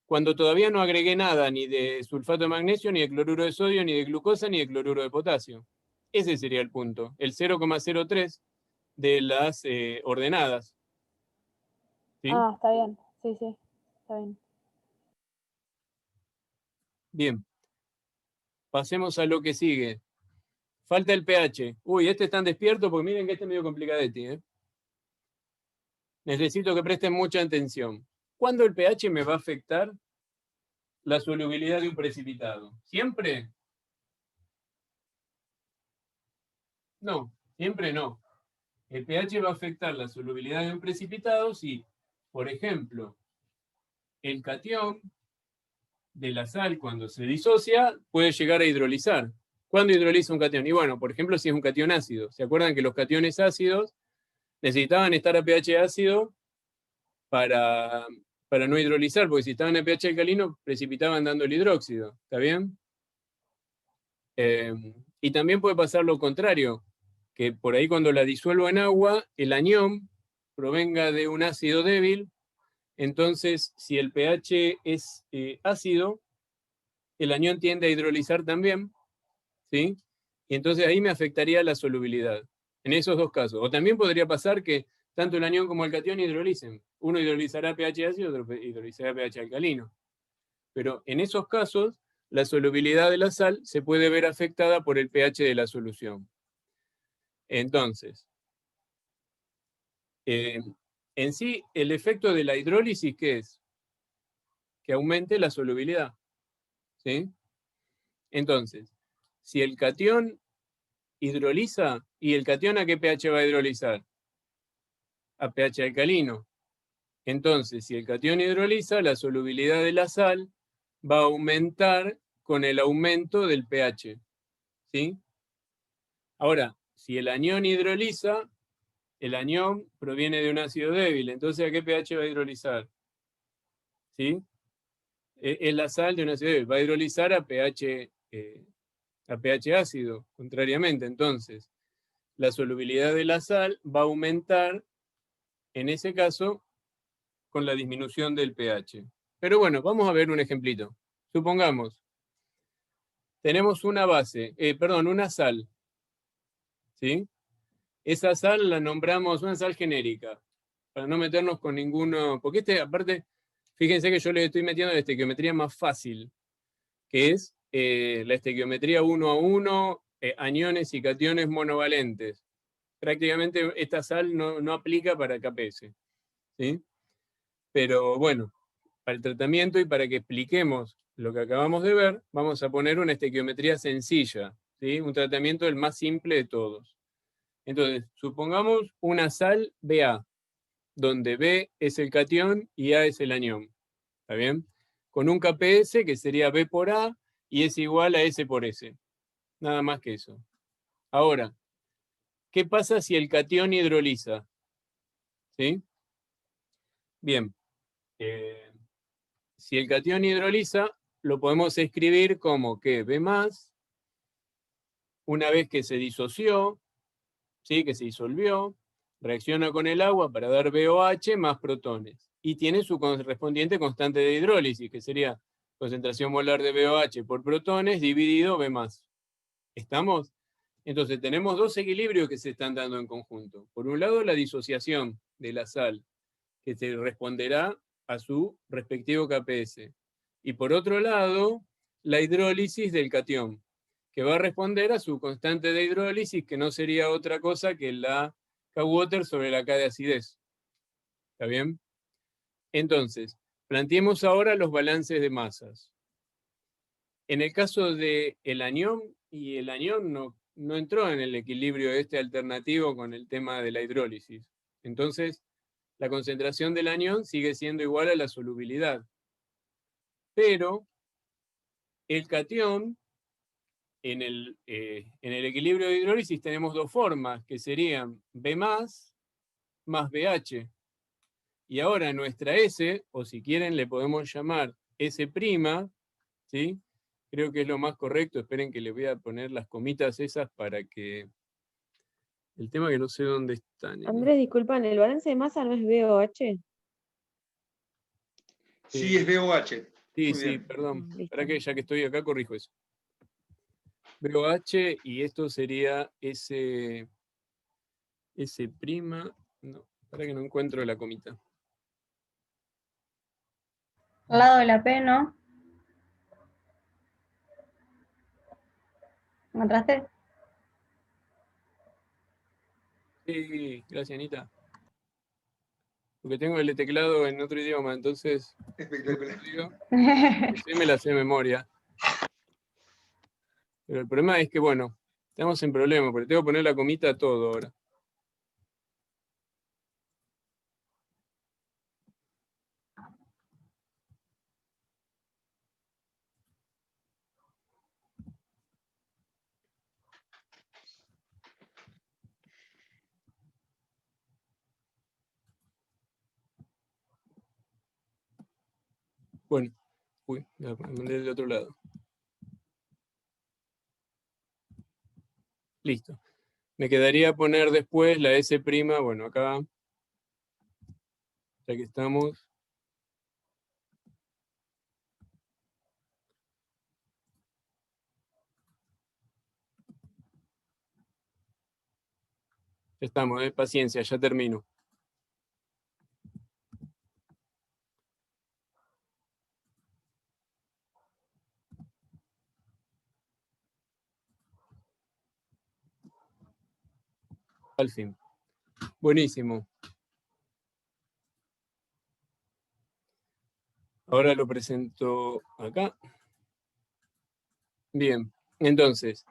Cuando todavía no agregué nada, ni de sulfato de magnesio, ni de cloruro de sodio, ni de glucosa, ni de cloruro de potasio. Ese sería el punto, el 0,03 de las ordenadas. ¿Sí? Ah, está bien. Sí, sí. Está bien. Bien. Pasemos a lo que sigue. Falta el pH. Uy, este están despierto porque miren que este es medio complicadete, ¿eh? Necesito que presten mucha atención. ¿Cuándo el pH me va a afectar la solubilidad de un precipitado? ¿Siempre? No, siempre no. El pH va a afectar la solubilidad de un precipitado si, por ejemplo, el catión de la sal cuando se disocia puede llegar a hidrolizar. ¿Cuándo hidroliza un catión? Y bueno, por ejemplo, si es un catión ácido. ¿Se acuerdan que los cationes ácidos necesitaban estar a pH ácido para no hidrolizar? Porque si estaban a pH alcalino, precipitaban dando el hidróxido. ¿Está bien? Y también puede pasar lo contrario, que por ahí cuando la disuelvo en agua, el anión provenga de un ácido débil. Entonces, si el pH es ácido, el anión tiende a hidrolizar también, ¿sí? Y entonces ahí me afectaría la solubilidad, en esos dos casos. O también podría pasar que tanto el anión como el catión hidrolicen. Uno hidrolizará a pH ácido, otro hidrolizará a pH alcalino. Pero en esos casos, la solubilidad de la sal se puede ver afectada por el pH de la solución. Entonces, en sí, el efecto de la hidrólisis, ¿qué es? Que aumente la solubilidad. ¿Sí? Entonces, si el catión hidroliza, ¿y el catión a qué pH va a hidrolizar? A pH alcalino. Entonces, si el catión hidroliza, la solubilidad de la sal va a aumentar con el aumento del pH. ¿Sí? Ahora, si el anión hidroliza, el anión proviene de un ácido débil, entonces ¿a qué pH va a hidrolizar? ¿Sí? Es la sal de un ácido débil, va a hidrolizar a pH ácido, contrariamente. Entonces, la solubilidad de la sal va a aumentar, en ese caso, con la disminución del pH. Pero bueno, vamos a ver un ejemplito. Supongamos, tenemos una una sal, ¿sí? Esa sal la nombramos una sal genérica, para no meternos con ninguno, porque aparte, fíjense que yo le estoy metiendo la estequiometría más fácil, que es la estequiometría 1 a 1, aniones y cationes monovalentes. Prácticamente esta sal no aplica para KPS, ¿sí? Pero bueno, para el tratamiento y para que expliquemos lo que acabamos de ver, vamos a poner una estequiometría sencilla, ¿sí? Un tratamiento el más simple de todos. Entonces, supongamos una sal BA, donde B es el catión y A es el anión. ¿Está bien? Con un KPS que sería B por A y es igual a S por S. Nada más que eso. Ahora, ¿qué pasa si el catión hidroliza? ¿Sí? Bien. Si el catión hidroliza, lo podemos escribir como que B+, una vez que se disoció, ¿sí? Que se disolvió, reacciona con el agua para dar BOH más protones. Y tiene su correspondiente constante de hidrólisis, que sería concentración molar de BOH por protones dividido B+. ¿Estamos? Entonces tenemos dos equilibrios que se están dando en conjunto. Por un lado, la disociación de la sal, que se responderá a su respectivo KPS. Y por otro lado, la hidrólisis del catión, que va a responder a su constante de hidrólisis, que no sería otra cosa que la K-water sobre la K de acidez. ¿Está bien? Entonces, planteemos ahora los balances de masas. En el caso del anión, y el anión no entró en el equilibrio alternativo con el tema de la hidrólisis. Entonces, la concentración del anión sigue siendo igual a la solubilidad. Pero el catión, en el equilibrio de hidrólisis tenemos dos formas, que serían B más BH. Y ahora nuestra S, o si quieren le podemos llamar S', ¿sí? Creo que es lo más correcto. Esperen que les voy a poner las comitas esas para que... El tema que no sé dónde están. Andrés, disculpan, ¿el balance de masa no es BOH? Sí, es BOH. Sí, Muy sí, bien. perdón. Listo. Para que ya que estoy acá corrijo eso. BOH y esto sería S'. No, para que no encuentro la comita. Al lado de la P, ¿no? ¿Encontraste? Sí, gracias, Anita. Porque tengo el teclado en otro idioma, entonces Espectacular. sí me la sé de memoria. Pero el problema es que, bueno, estamos en problema, porque tengo que poner la comita a todo ahora. Bueno, uy, la mandé del otro lado. Listo. Me quedaría poner después la S', bueno, acá, ya que estamos. Ya estamos, paciencia, ya termino. Al fin. Buenísimo. Ahora lo presento acá. Bien, entonces,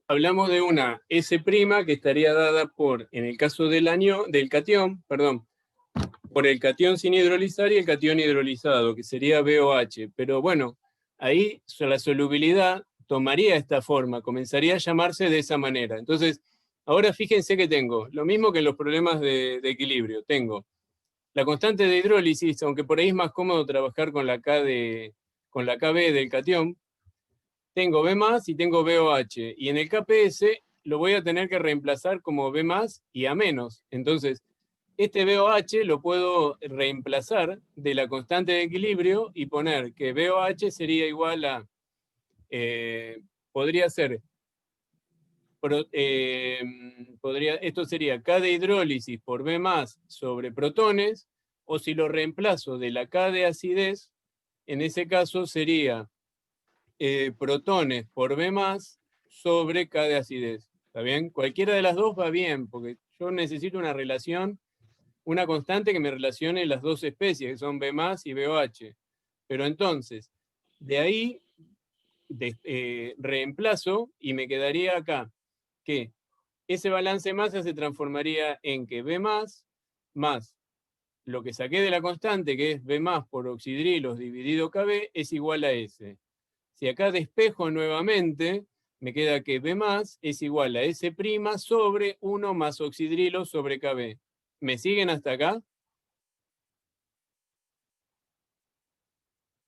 hablamos de una S' que estaría dada por, en el caso del catión, perdón, por el catión sin hidrolizar y el catión hidrolizado, que sería BOH. Pero bueno, ahí la solubilidad tomaría esta forma, comenzaría a llamarse de esa manera. Entonces, ahora fíjense que tengo, lo mismo que en los problemas de equilibrio, tengo la constante de hidrólisis, aunque por ahí es más cómodo trabajar con la KB del catión, tengo B más y tengo BOH. Y en el KPS lo voy a tener que reemplazar como B más y A menos. Entonces, este BOH lo puedo reemplazar de la constante de equilibrio y poner que BOH sería igual a, podría ser, esto sería K de hidrólisis por B más sobre protones, o si lo reemplazo de la K de acidez, en ese caso sería protones por B más sobre K de acidez. ¿Está bien? Cualquiera de las dos va bien, porque yo necesito una relación, una constante que me relacione las dos especies, que son B más y BOH. Pero entonces, de ahí reemplazo y me quedaría acá que ese balance de masa se transformaría en que B más lo que saqué de la constante, que es B más por oxidrilos dividido KB, es igual a S. Si acá despejo nuevamente, me queda que B más es igual a S' sobre 1 más oxidrilos sobre KB. ¿Me siguen hasta acá?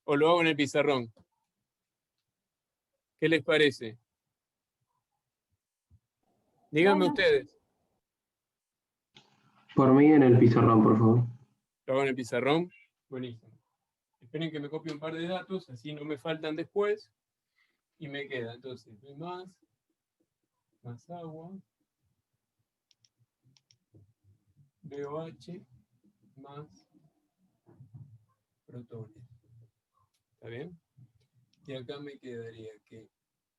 ¿O lo hago en el pizarrón? ¿Qué les parece? Díganme Bueno. ustedes. Por mí en el pizarrón, por favor. ¿Lo hago en el pizarrón? Buenísimo. Esperen que me copie un par de datos, así no me faltan después. Y me queda entonces B más agua, BOH más protones. ¿Está bien? Y acá me quedaría que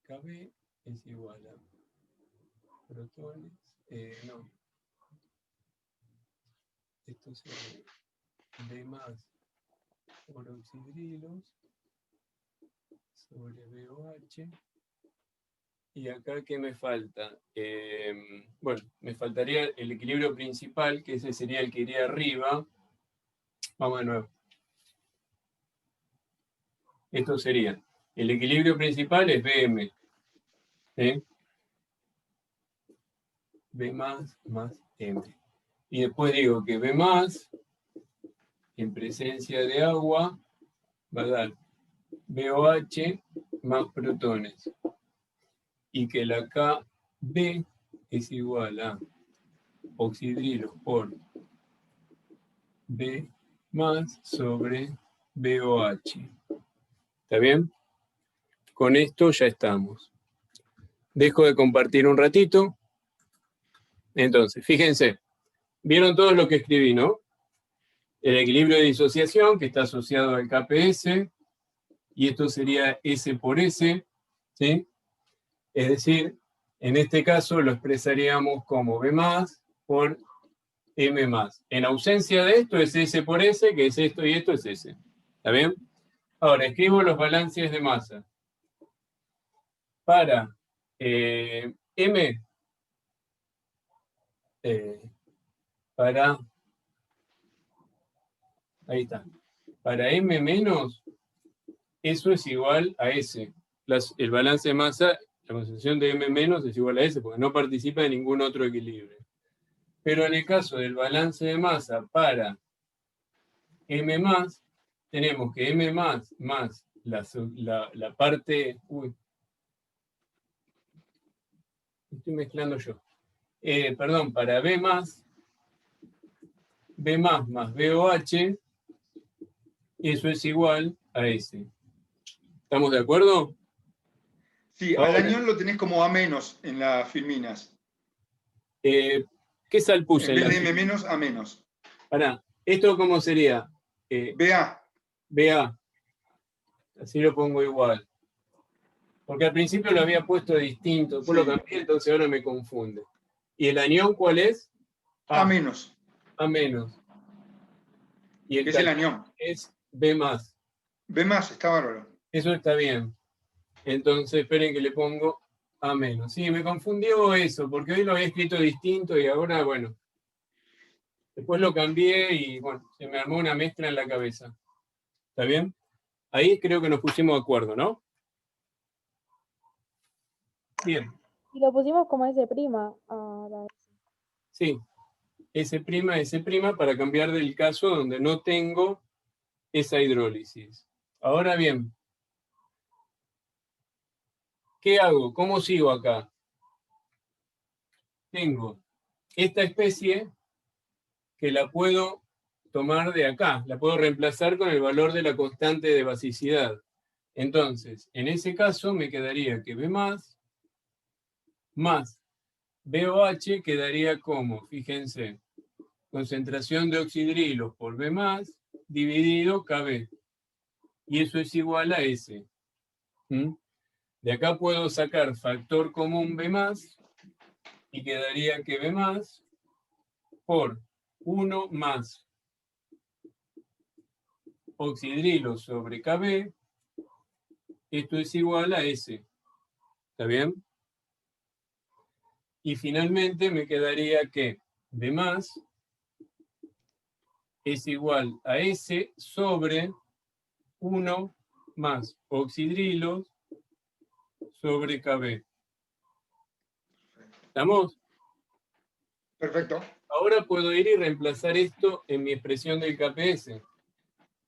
KB es igual a protones, no. Esto sería B más por oxidrilos sobre BOH Y acá, ¿qué me falta? Bueno, me faltaría el equilibrio principal, que ese sería el que iría arriba. Vamos de nuevo. Esto sería, el equilibrio principal es BM. ¿Sí? B más M. Y después digo que B más, en presencia de agua, va a dar BOH más protones. Y que la KB es igual a oxidrilos por B más sobre BOH. ¿Está bien? Con esto ya estamos. Dejo de compartir un ratito. Entonces, fíjense, vieron todo lo que escribí, ¿no? El equilibrio de disociación que está asociado al KPS, y esto sería S por S, ¿sí? Es decir, en este caso lo expresaríamos como B más por M más. En ausencia de esto es S por S, que es esto y esto es S. ¿Está bien? Ahora, escribo los balances de masa. Para M, para, ahí está, para M menos, eso es igual a S. El balance de masa, la concentración de M menos es igual a S, porque no participa de ningún otro equilibrio. Pero en el caso del balance de masa para M más, tenemos que M más la parte... Uy, estoy mezclando yo. Perdón, para B más más BOH, eso es igual a S. ¿Estamos de acuerdo? Sí, ahora, al anión lo tenés como A menos en las filminas. ¿qué sal puse? En vez de M menos, A menos. Pará, ¿esto cómo sería? BA. BA. Así lo pongo igual. Porque al principio lo había puesto distinto, después lo cambié, entonces ahora me confunde. ¿Y el anión cuál es? A menos. A menos. Y Es el anión. Es B más. B más, está bárbaro. Eso está bien. Entonces, esperen que le pongo A menos. Sí, me confundió eso, porque hoy lo había escrito distinto y ahora, bueno. Después lo cambié y, bueno, se me armó una mezcla en la cabeza. ¿Está bien? Ahí creo que nos pusimos de acuerdo, ¿no? Bien. Y lo pusimos como S'. Sí. S', para cambiar del caso donde no tengo esa hidrólisis. Ahora bien, ¿qué hago? ¿Cómo sigo acá? Tengo esta especie que la puedo tomar de acá, la puedo reemplazar con el valor de la constante de basicidad. Entonces, en ese caso me quedaría que B más BOH quedaría como, fíjense, concentración de oxidrilos por B más dividido KB. Y eso es igual a S. De acá puedo sacar factor común B más y quedaría que B más por 1 más oxidrilos sobre KB. Esto es igual a S. ¿Está bien? Y finalmente me quedaría que B más es igual a S sobre 1 más oxidrilos sobre KB. ¿Estamos? Perfecto. Ahora puedo ir y reemplazar esto en mi expresión del KPS.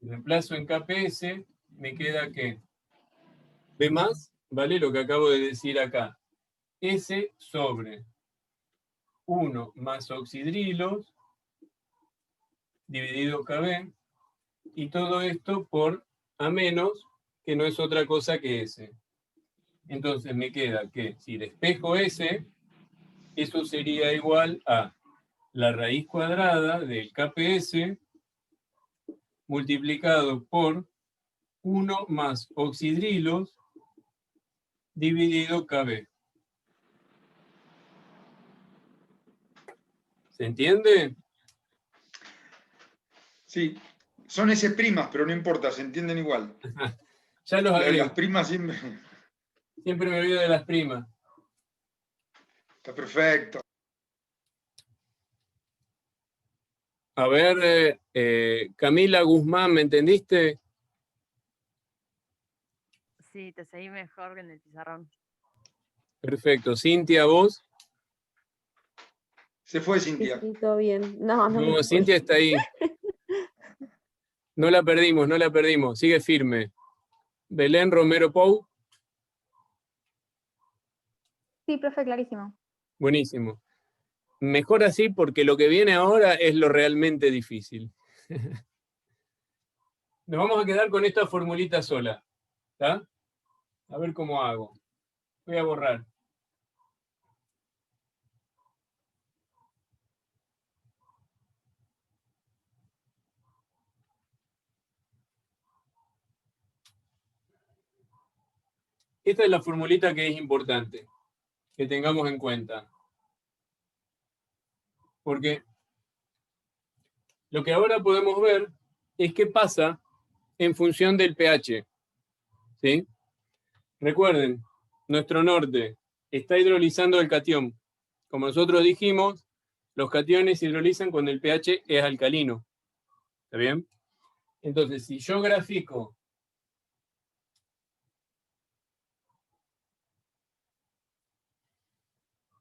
Reemplazo en KPS, me queda que B más, ¿vale? Lo que acabo de decir acá. S sobre 1 más oxidrilos dividido KB, y todo esto por A menos, que no es otra cosa que S. Entonces me queda que si despejo S, eso sería igual a la raíz cuadrada del KPS multiplicado por 1 más oxidrilos dividido KB. ¿Se entiende? Sí, son S primas, pero no importa, se entienden igual. Ya los agrego. Las primas siempre... Siempre me olvido de las primas. Está perfecto. A ver, Camila Guzmán, ¿me entendiste? Sí, te seguí mejor que en el pizarrón. Perfecto. Cintia, ¿vos? Se fue Sí, Cintia. sí, todo bien. No, no me No, fui. Cintia está ahí. No la perdimos, no la perdimos. Sigue firme. Belén Romero Pou. Sí, profe, clarísimo. Buenísimo. Mejor así porque lo que viene ahora es lo realmente difícil. Nos vamos a quedar con esta formulita sola. ¿Está? A ver cómo hago. Voy a borrar. Esta es la formulita que es importante que tengamos en cuenta. Porque lo que ahora podemos ver es qué pasa en función del pH. ¿Sí? Recuerden, nuestro norte está hidrolizando el catión. Como nosotros dijimos, los cationes hidrolizan cuando el pH es alcalino. ¿Está bien? Entonces, si yo grafico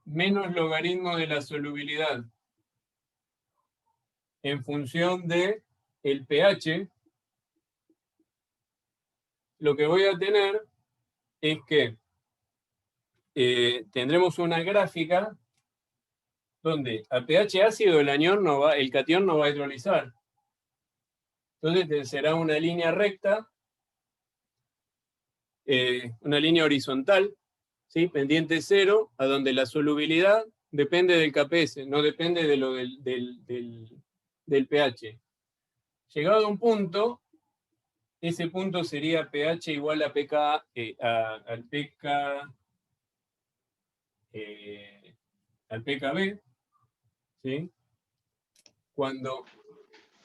menos logaritmo de la solubilidad en función de el pH, lo que voy a tener es que tendremos una gráfica donde a pH ácido el catión no va a hidrolizar. Entonces será una línea recta, una línea horizontal, ¿sí? Pendiente cero, a donde la solubilidad depende del KPS, no depende de lo del pH. Llegado a un punto, ese punto sería pH igual a pK, al pKb, ¿sí? Cuando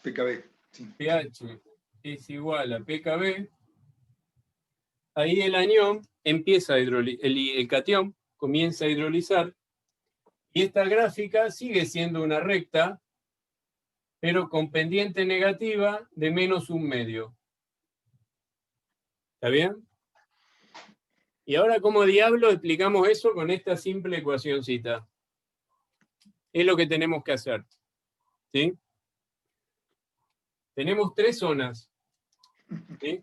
PKB. Sí. pH es igual a pKb, ahí el anión empieza a el catión comienza a hidrolizar, y esta gráfica sigue siendo una recta, pero con pendiente negativa de -1/2. ¿Está bien? Y ahora, ¿cómo diablo explicamos eso con esta simple ecuacióncita? Es lo que tenemos que hacer. ¿Sí? Tenemos tres zonas. ¿Sí?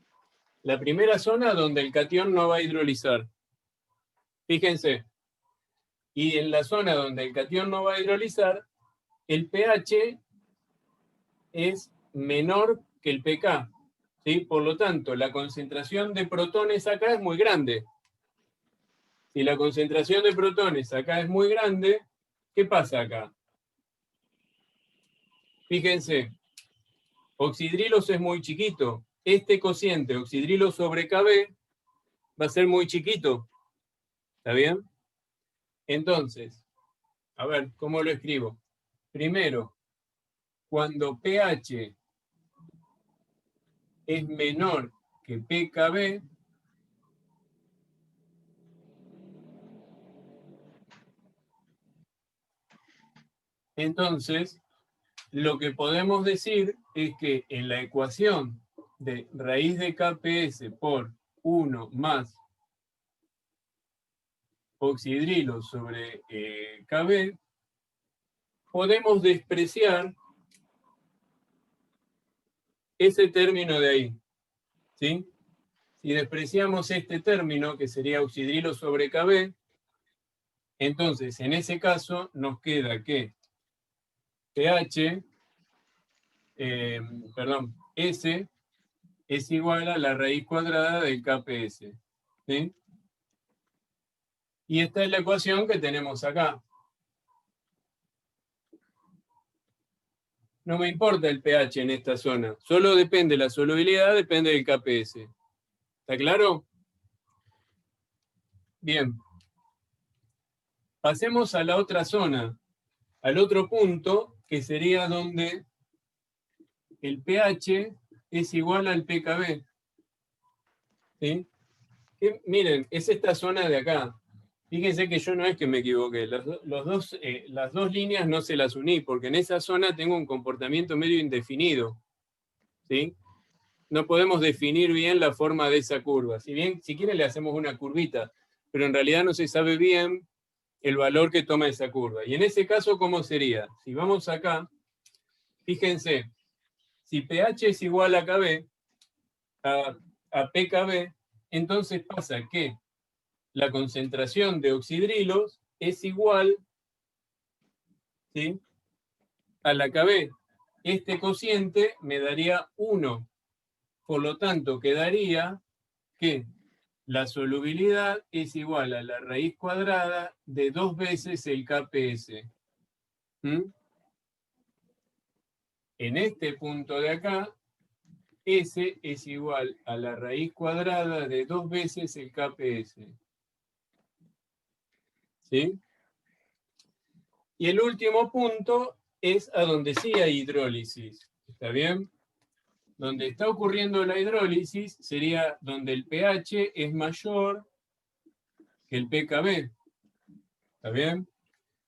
La primera zona donde el catión no va a hidrolizar. Fíjense. Y en la zona donde el catión no va a hidrolizar, el pH es menor que el pK. ¿Sí? Por lo tanto, la concentración de protones acá es muy grande. Si la concentración de protones acá es muy grande, ¿qué pasa acá? Fíjense, oxidrilos es muy chiquito. Este cociente oxidrilo sobre Kb va a ser muy chiquito. ¿Está bien? Entonces, a ver, ¿cómo lo escribo? Primero, cuando pH es menor que pKb, entonces lo que podemos decir es que en la ecuación de raíz de KPS por 1 más oxidrilo sobre Kb, podemos despreciar ese término de ahí. ¿Sí? Si despreciamos este término, que sería oxidrilo sobre Kb, entonces en ese caso nos queda que pH, S es igual a la raíz cuadrada del KPS. ¿Sí? Y esta es la ecuación que tenemos acá. No me importa el pH en esta zona, solo depende la solubilidad, depende del KPS. ¿Está claro? Bien. Pasemos a la otra zona, al otro punto, que sería donde el pH es igual al pKb. ¿Sí? Miren, es esta zona de acá. Fíjense que yo no es que me equivoqué, las dos líneas no se las uní, porque en esa zona tengo un comportamiento medio indefinido, ¿sí? No podemos definir bien la forma de esa curva. Si bien, si quieren le hacemos una curvita, pero en realidad no se sabe bien el valor que toma esa curva. Y en ese caso, ¿cómo sería? Si vamos acá, fíjense, si pH es igual a KB, a PKB, entonces pasa que la concentración de oxidrilos es igual, ¿sí?, a la KB. Este cociente me daría 1. Por lo tanto, quedaría que la solubilidad es igual a la raíz cuadrada de 2 veces el KPS. En este punto de acá, S es igual a la raíz cuadrada de 2 veces el KPS. ¿Sí? Y el último punto es a donde sí hay hidrólisis. ¿Está bien? Donde está ocurriendo la hidrólisis sería donde el pH es mayor que el pKb. ¿Está bien?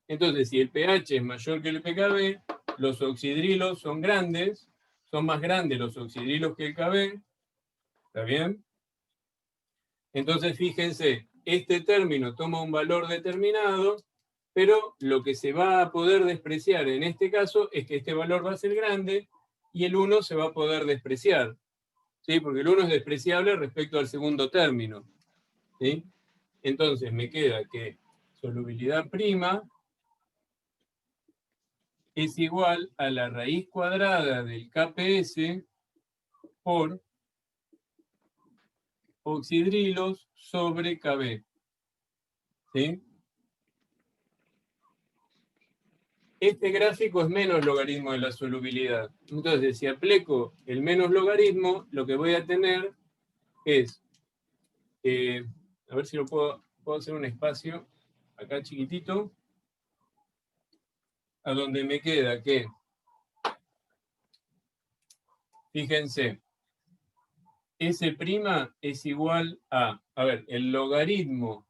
Entonces, si el pH es mayor que el pKb, los oxidrilos son grandes, son más grandes los oxidrilos que el Kb. ¿Está bien? Entonces, fíjense, este término toma un valor determinado, pero lo que se va a poder despreciar en este caso es que este valor va a ser grande y el 1 se va a poder despreciar, ¿sí? Porque el 1 es despreciable respecto al segundo término, ¿sí? Entonces me queda que solubilidad prima es igual a la raíz cuadrada del KPS por oxidrilos sobre Kb. ¿Sí? Este gráfico es menos logaritmo de la solubilidad. Entonces, si aplico el menos logaritmo, lo que voy a tener es, a ver si lo puedo hacer un espacio acá chiquitito, a donde me queda que, fíjense, S' es igual a ver, el logaritmo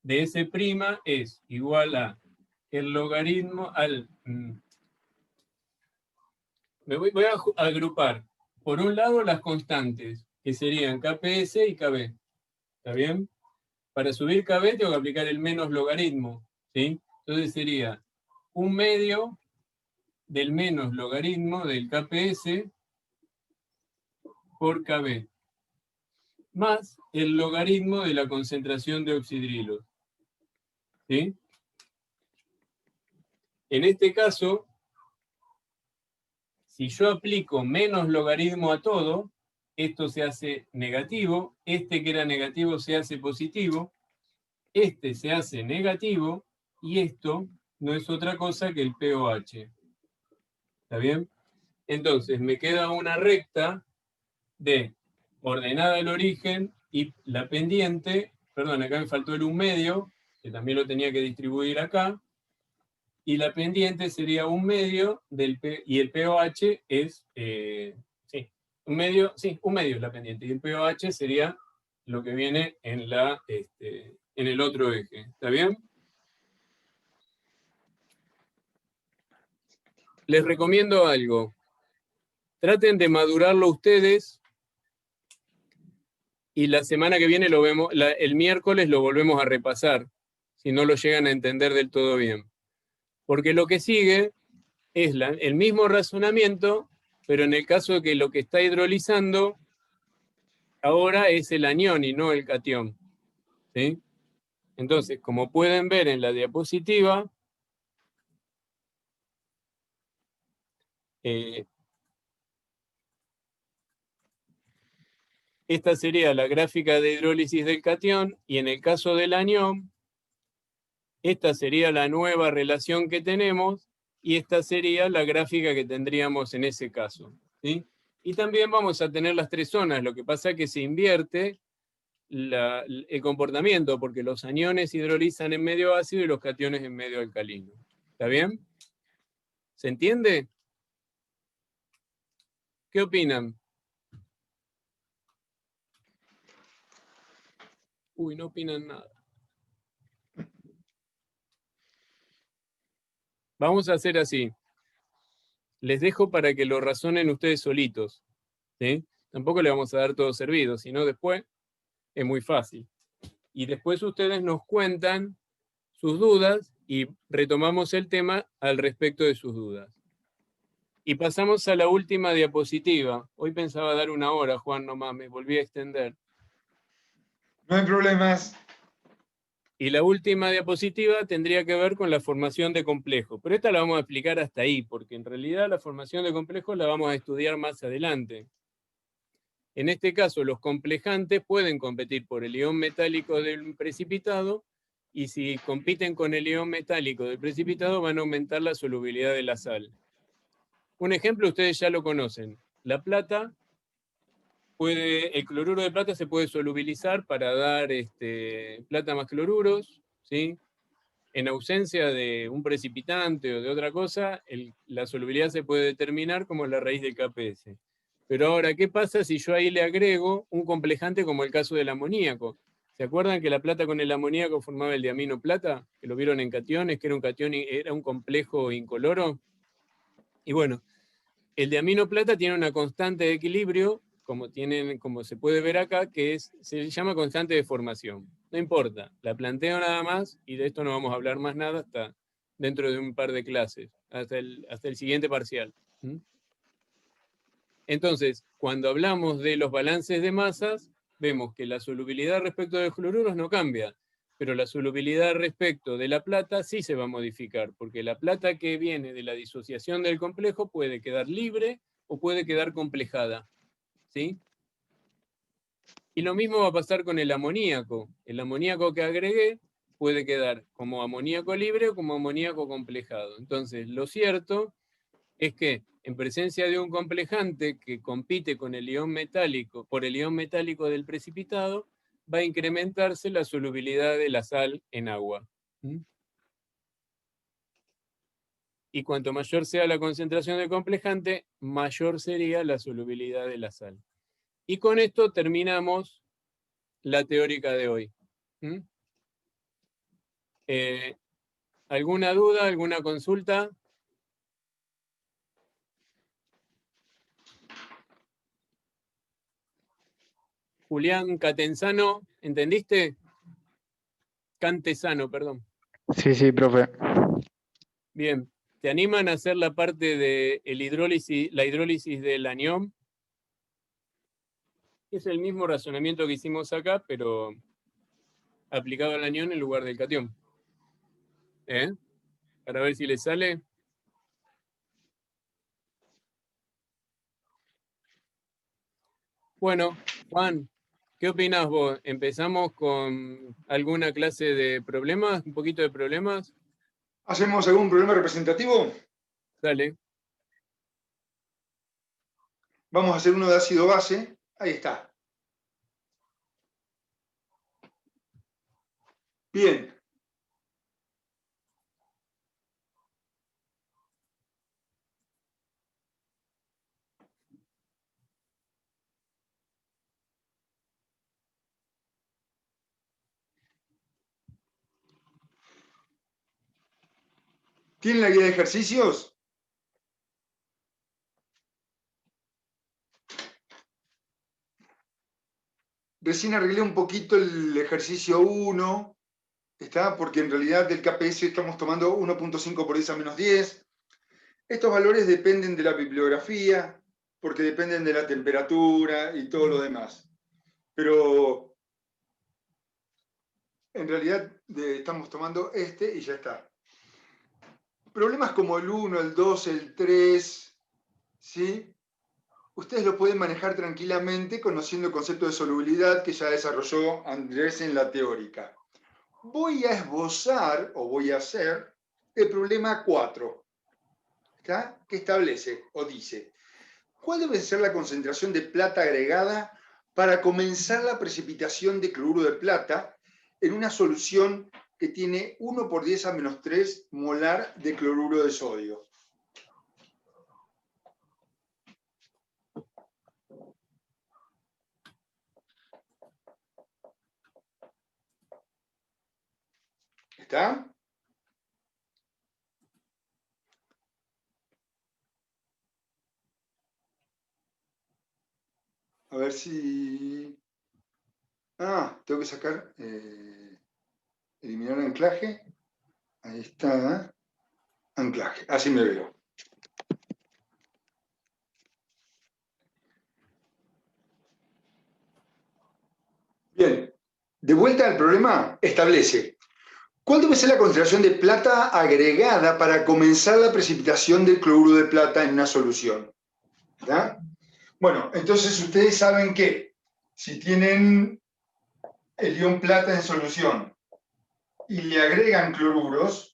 de S' es igual a el logaritmo al... voy a agrupar, por un lado, las constantes, que serían KPS y KB. ¿Está bien? Para subir KB tengo que aplicar el menos logaritmo, ¿sí? Entonces sería 1/2 del menos logaritmo del KPS por KB, más el logaritmo de la concentración de oxidrilos. ¿Sí? En este caso, si yo aplico menos logaritmo a todo, esto se hace negativo, este que era negativo se hace positivo, este se hace negativo, y esto no es otra cosa que el pOH. ¿Está bien? Entonces me queda una recta de ordenada al origen y la pendiente, perdón, acá me faltó el 1/2, que también lo tenía que distribuir acá, y la pendiente sería 1/2 del P, y el pOH es, sí, 1/2 es la pendiente, y el pOH sería lo que viene en, en el otro eje. ¿Está bien? Les recomiendo algo. Traten de madurarlo ustedes y la semana que viene lo vemos, el miércoles lo volvemos a repasar, si no lo llegan a entender del todo bien. Porque lo que sigue es el mismo razonamiento, pero en el caso de que lo que está hidrolizando ahora es el anión y no el catión. ¿Sí? Entonces, como pueden ver en la diapositiva, esta sería la gráfica de hidrólisis del catión, y en el caso del anión, esta sería la nueva relación que tenemos, y esta sería la gráfica que tendríamos en ese caso. ¿Sí? Y también vamos a tener las tres zonas, lo que pasa es que se invierte el comportamiento, porque los aniones hidrolizan en medio ácido y los cationes en medio alcalino. ¿Está bien? ¿Se entiende? ¿Qué opinan? Uy, no opinan nada. Vamos a hacer así. Les dejo para que lo razonen ustedes solitos, ¿sí? Tampoco le vamos a dar todo servido, sino después es muy fácil. Y después ustedes nos cuentan sus dudas y retomamos el tema al respecto de sus dudas. Y pasamos a la última diapositiva. Hoy pensaba dar 1 hora, Juan, nomás, me volví a extender. No hay problemas. Y la última diapositiva tendría que ver con la formación de complejos. Pero esta la vamos a explicar hasta ahí, porque en realidad la formación de complejos la vamos a estudiar más adelante. En este caso, los complejantes pueden competir por el ion metálico del precipitado, y si compiten con el ion metálico del precipitado van a aumentar la solubilidad de la sal. Un ejemplo ustedes ya lo conocen. La plata el cloruro de plata se puede solubilizar para dar plata más cloruros, ¿sí? En ausencia de un precipitante o de otra cosa, la solubilidad se puede determinar como la raíz del KPS. Pero ahora, ¿qué pasa si yo ahí le agrego un complejante como el caso del amoníaco? ¿Se acuerdan que la plata con el amoníaco formaba el diamino plata? Que lo vieron en cationes, que era un complejo incoloro. Y bueno, el diamino plata tiene una constante de equilibrio, como se puede ver acá, que se llama constante de formación. No importa, la planteo nada más y de esto no vamos a hablar más nada hasta dentro de un par de clases, hasta el siguiente parcial. Entonces, cuando hablamos de los balances de masas, vemos que la solubilidad respecto de los cloruros no cambia, pero la solubilidad respecto de la plata sí se va a modificar, porque la plata que viene de la disociación del complejo puede quedar libre o puede quedar complejada, ¿sí? Y lo mismo va a pasar con el amoníaco. El amoníaco que agregué puede quedar como amoníaco libre o como amoníaco complejado. Entonces, lo cierto es que en presencia de un complejante que compite con el ion metálico, por el ion metálico del precipitado, va a incrementarse la solubilidad de la sal en agua. Y cuanto mayor sea la concentración del complejante, mayor sería la solubilidad de la sal. Y con esto terminamos la teórica de hoy. ¿Alguna duda, alguna consulta? Julián Catenzano, ¿entendiste? Cantesano, perdón. Sí, profe. Bien, ¿te animan a hacer la parte de la hidrólisis del anión? Es el mismo razonamiento que hicimos acá, pero aplicado al anión en lugar del catión. Para ver si le sale. Bueno, Juan, ¿qué opinás vos? ¿Empezamos con alguna clase de problemas? ¿Un poquito de problemas? ¿Hacemos algún problema representativo? Dale. Vamos a hacer uno de ácido base. Ahí está. Bien. ¿Tienen la guía de ejercicios? Recién arreglé un poquito el ejercicio 1, ¿está? Porque en realidad del KPS estamos tomando 1.5 por 10 a menos 10. Estos valores dependen de la bibliografía, porque dependen de la temperatura y todo lo demás. Pero en realidad estamos tomando y ya está. Problemas como el 1, el 2, el 3, ¿sí? Ustedes lo pueden manejar tranquilamente conociendo el concepto de solubilidad que ya desarrolló Andrés en la teórica. Voy a esbozar, o voy a hacer, el problema 4, ¿está? Que establece o dice, ¿cuál debe ser la concentración de plata agregada para comenzar la precipitación de cloruro de plata en una solución que tiene 1 por 10 a menos 3 molar de cloruro de sodio? ¿Está? A ver si... Ah, tengo que sacar... eliminar anclaje. Ahí está. Anclaje. Así me veo. Bien. De vuelta al problema, establece. ¿Cuál debe ser la concentración de plata agregada para comenzar la precipitación del cloruro de plata en una solución? ¿Verdad? Bueno, entonces ustedes saben que si tienen el ion plata en solución y le agregan cloruros,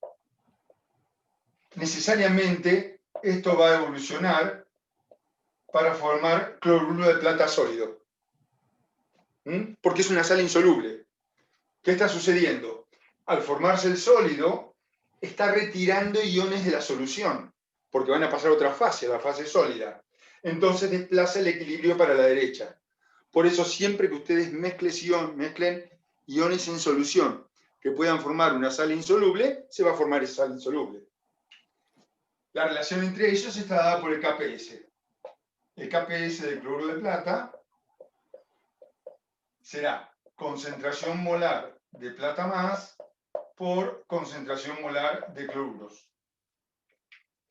necesariamente esto va a evolucionar para formar cloruro de plata sólido. Porque es una sal insoluble. ¿Qué está sucediendo? Al formarse el sólido, está retirando iones de la solución, porque van a pasar a otra fase, la fase sólida. Entonces desplaza el equilibrio para la derecha. Por eso siempre que ustedes mezclen iones en solución que puedan formar una sal insoluble, se va a formar esa sal insoluble. La relación entre ellos está dada por el KPS. El KPS del cloruro de plata será concentración molar de plata más por concentración molar de cloruros.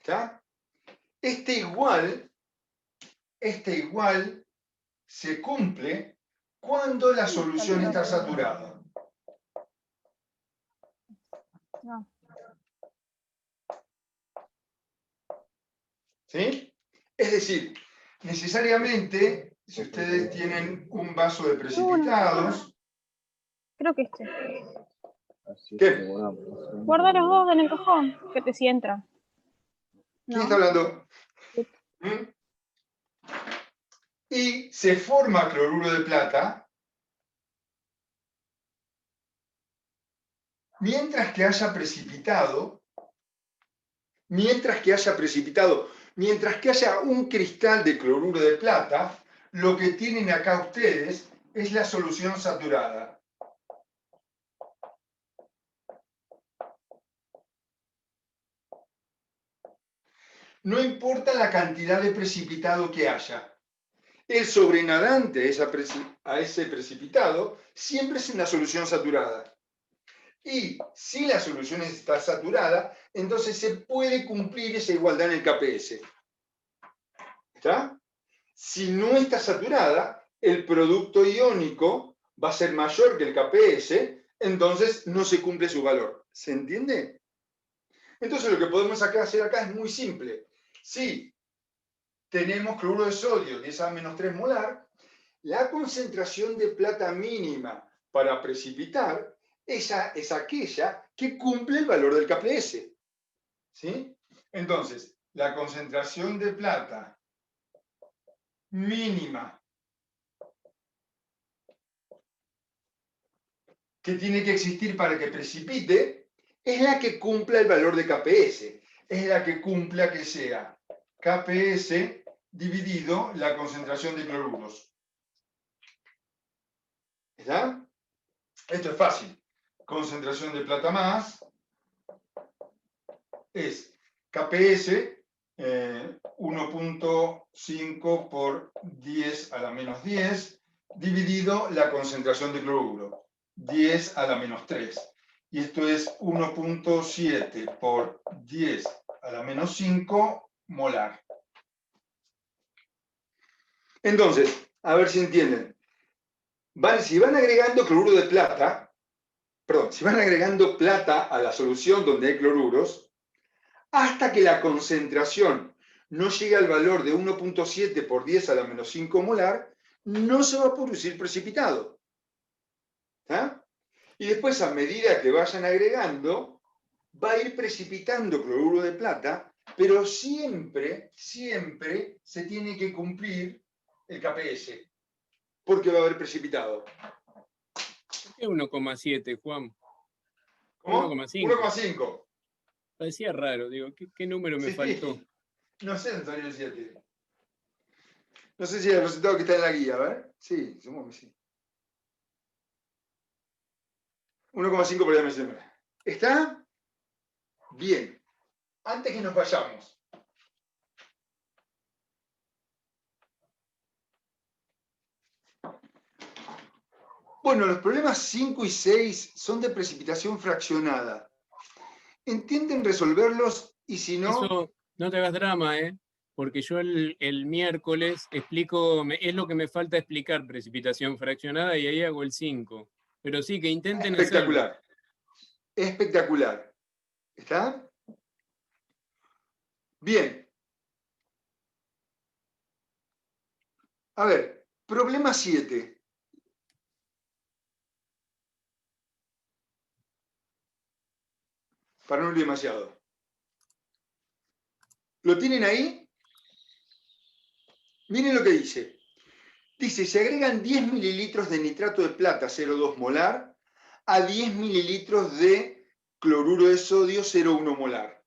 ¿Está? Este igual se cumple cuando la solución está saturada. No. ¿Sí? Es decir, necesariamente, si ustedes tienen un vaso de precipitados... Creo que este. ¿Qué? Guarda los dos en el cajón, que te si entra. ¿Quién está hablando? Y se forma cloruro de plata mientras que haya precipitado, mientras que haya un cristal de cloruro de plata, lo que tienen acá ustedes es la solución saturada. No importa la cantidad de precipitado que haya. El sobrenadante a ese precipitado siempre es una solución saturada. Y si la solución está saturada, entonces se puede cumplir esa igualdad en el KPS. ¿Está? Si no está saturada, el producto iónico va a ser mayor que el KPS, entonces no se cumple su valor. ¿Se entiende? Entonces lo que podemos hacer acá es muy simple. Si tenemos cloruro de sodio, 10A-3 molar, la concentración de plata mínima para precipitar es aquella que cumple el valor del KPS. ¿Sí? Entonces, la concentración de plata mínima que tiene que existir para que precipite es la que cumpla el valor de KPS. Es la que cumpla que sea KPS dividido la concentración de cloruros. ¿Está? Esto es fácil. Concentración de plata más es KPS 1.5 por 10⁻⁻10 dividido la concentración de cloruro, 10⁻⁻3. Y esto es 1.7 por 10⁻⁻5 molar. Entonces, a ver si entienden. Si van agregando cloruro de plata, si van agregando plata a la solución donde hay cloruros, hasta que la concentración no llegue al valor de 1.7 por 10⁻⁻5 molar, no se va a producir precipitado. ¿Está? Y después, a medida que vayan agregando, va a ir precipitando cloruro de plata, pero siempre se tiene que cumplir el KPS, porque va a haber precipitado. ¿Por qué 1,7, Juan? ¿Cómo? 1,5. 1,5. Parecía raro, digo, ¿qué número me faltó? No sé, Antonio, el 7. No sé si el resultado que está en la guía, ¿ver? Sí, supongo que sí. 1,5 por dimensión. ¿Está? Bien. Antes que nos vayamos. Bueno, los problemas 5 y 6 son de precipitación fraccionada. ¿Entienden resolverlos? Y si no... Eso, no te hagas drama, porque yo el miércoles explico, es lo que me falta explicar, precipitación fraccionada, y ahí hago el 5. Pero sí, que intenten hacerlo. Espectacular. Espectacular. ¿Está? Bien. A ver, problema 7. Para no ir demasiado. ¿Lo tienen ahí? Miren lo que dice. Dice, se agregan 10 mililitros de nitrato de plata 0,2 molar a 10 mililitros de cloruro de sodio 0,1 molar.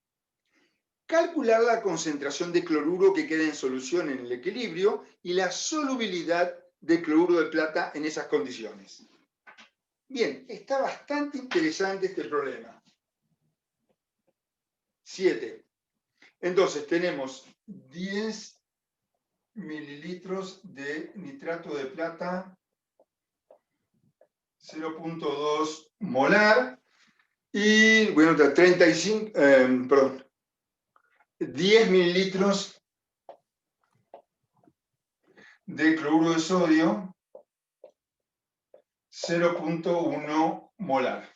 Calcular la concentración de cloruro que queda en solución en el equilibrio y la solubilidad de cloruro de plata en esas condiciones. Bien, está bastante interesante este problema. 7. Entonces tenemos 10 mililitros de nitrato de plata 0,2 molar y, bueno, 10 mililitros de cloruro de sodio 0,1 molar.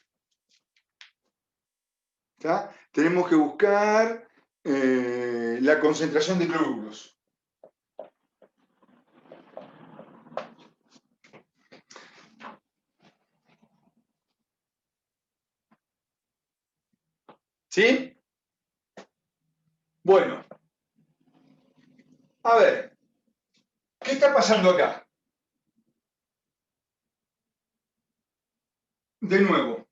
¿Está? Tenemos que buscar la concentración de cloruros. ¿Sí? Bueno. A ver. ¿Qué está pasando acá? De nuevo.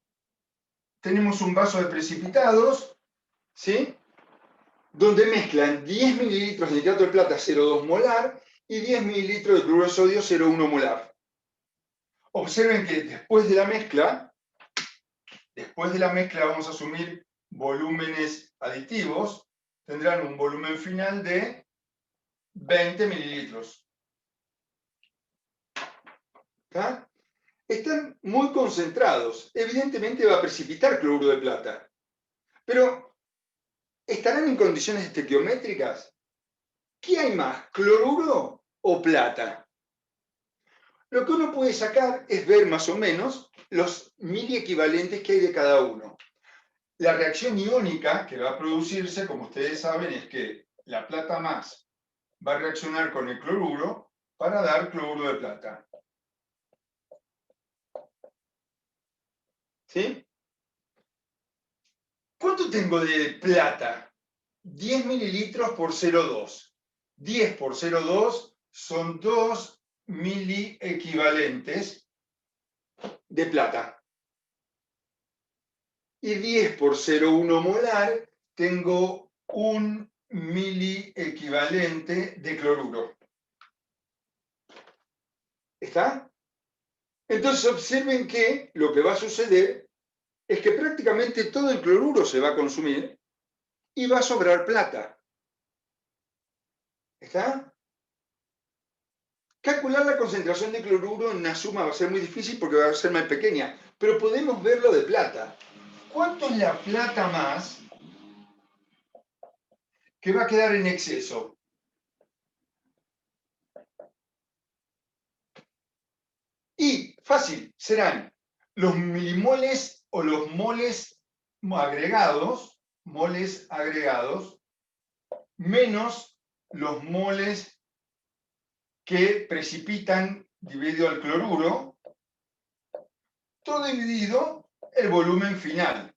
Tenemos un vaso de precipitados, ¿sí? Donde mezclan 10 mililitros de nitrato de plata 0,2 molar y 10 mililitros de cloruro de sodio 0,1 molar. Observen que después de la mezcla vamos a asumir volúmenes aditivos, tendrán un volumen final de 20 mililitros. ¿Está? Están muy concentrados. Evidentemente va a precipitar cloruro de plata. Pero, ¿estarán en condiciones estequiométricas? ¿Qué hay más, cloruro o plata? Lo que uno puede sacar es ver más o menos los miliequivalentes que hay de cada uno. La reacción iónica que va a producirse, como ustedes saben, es que la plata más va a reaccionar con el cloruro para dar cloruro de plata. ¿Sí? ¿Cuánto tengo de plata? 10 mililitros por 0,2. 10 por 0,2 son 2 miliequivalentes de plata. Y 10 por 0,1 molar tengo 1 miliequivalente de cloruro. ¿Está? Entonces observen que lo que va a suceder es que prácticamente todo el cloruro se va a consumir y va a sobrar plata. ¿Está? Calcular la concentración de cloruro en una suma va a ser muy difícil porque va a ser más pequeña, pero podemos verlo de plata. ¿Cuánto es la plata más que va a quedar en exceso? Y fácil, serán los milimoles o los moles agregados, menos los moles que precipitan dividido al cloruro, todo dividido el volumen final.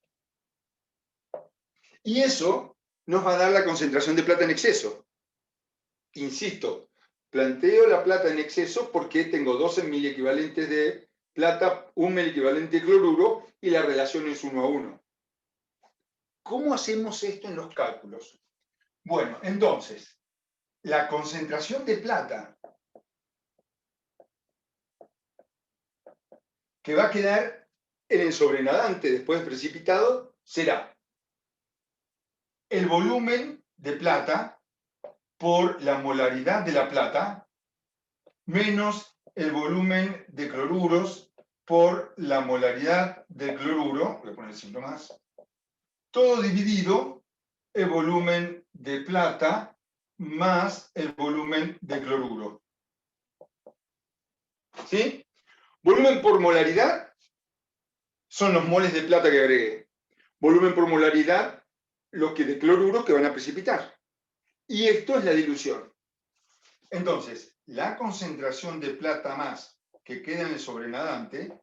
Y eso nos va a dar la concentración de plata en exceso. Insisto, planteo la plata en exceso porque tengo 12 miliequivalentes de plata, 1 miliequivalente de cloruro y la relación es 1 a 1. ¿Cómo hacemos esto en los cálculos? Bueno, entonces, la concentración de plata que va a quedar en el sobrenadante después de precipitado será el volumen de plata por la molaridad de la plata menos el volumen de cloruros por la molaridad del cloruro, voy a poner el signo más, todo dividido el volumen de plata más el volumen de cloruro. ¿Sí? Volumen por molaridad son los moles de plata que agregué. Volumen por molaridad, lo que de cloruro que van a precipitar. Y esto es la dilución. Entonces, la concentración de plata más que queda en el sobrenadante,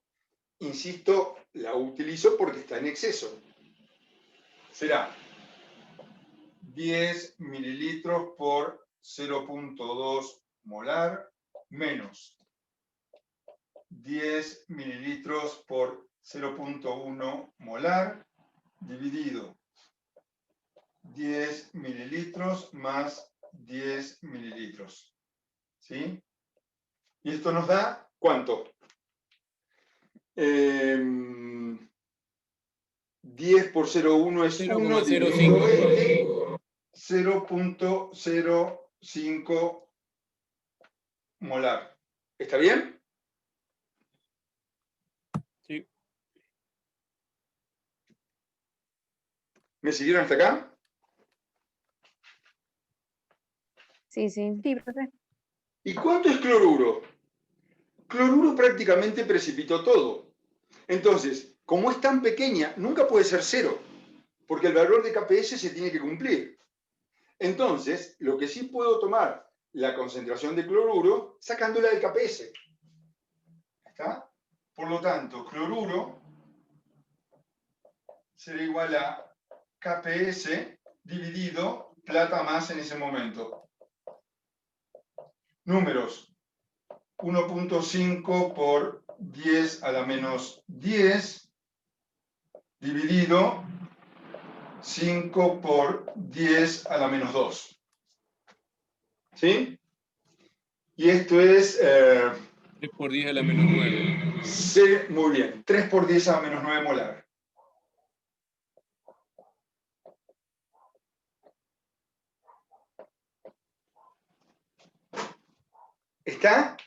insisto, la utilizo porque está en exceso. Será 10 mililitros por 0.2 molar menos 10 mililitros por 0.1 molar dividido 10 mililitros más 10 mililitros. ¿Sí? Y esto nos da, ¿cuánto? 10 por 0,1 es 1, 0,05. 0.05 molar. ¿Está bien? Sí. ¿Me siguieron hasta acá? Sí, sí. Sí, profe. ¿Y cuánto es cloruro? Cloruro prácticamente precipitó todo. Entonces, como es tan pequeña, nunca puede ser 0, porque el valor de KPS se tiene que cumplir. Entonces, lo que sí puedo tomar la concentración de cloruro sacándola del KPS. ¿Está? Por lo tanto, cloruro será igual a KPS dividido plata más en ese momento. Números. 1.5 por 10 a la menos 10 dividido 5 por 10 a la menos 2. ¿Sí? Y esto es... 3 por 10 a la menos 9. Sí, muy bien. 3 por 10 a la menos 9 molar. ¿Está?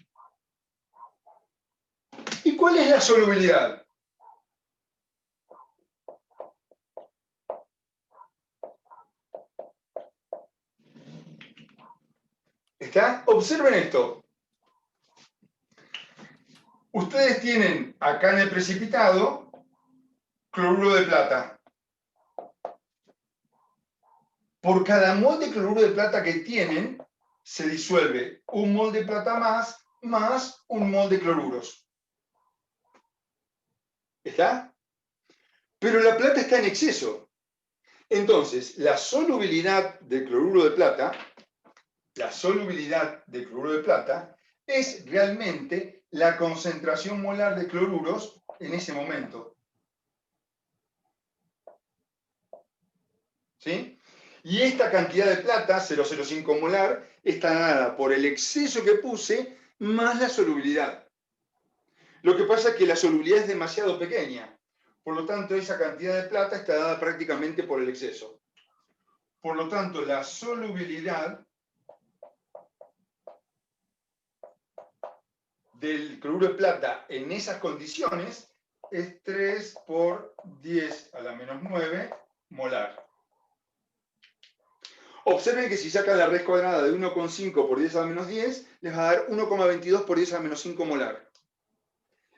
¿Y cuál es la solubilidad? ¿Está? Observen esto. Ustedes tienen acá en el precipitado cloruro de plata. Por cada mol de cloruro de plata que tienen, se disuelve un mol de plata más un mol de cloruros. ¿Está? Pero la plata está en exceso. Entonces, la solubilidad de cloruro de plata, es realmente la concentración molar de cloruros en ese momento. ¿Sí? Y esta cantidad de plata, 0,05 molar, está dada por el exceso que puse más la solubilidad. Lo que pasa es que la solubilidad es demasiado pequeña. Por lo tanto, esa cantidad de plata está dada prácticamente por el exceso. Por lo tanto, la solubilidad del cloruro de plata en esas condiciones es 3 por 10 a la menos 9 molar. Observen que si sacan la raíz cuadrada de 1,5 por 10 a la menos 10, les va a dar 1,22 por 10 a la menos 5 molar.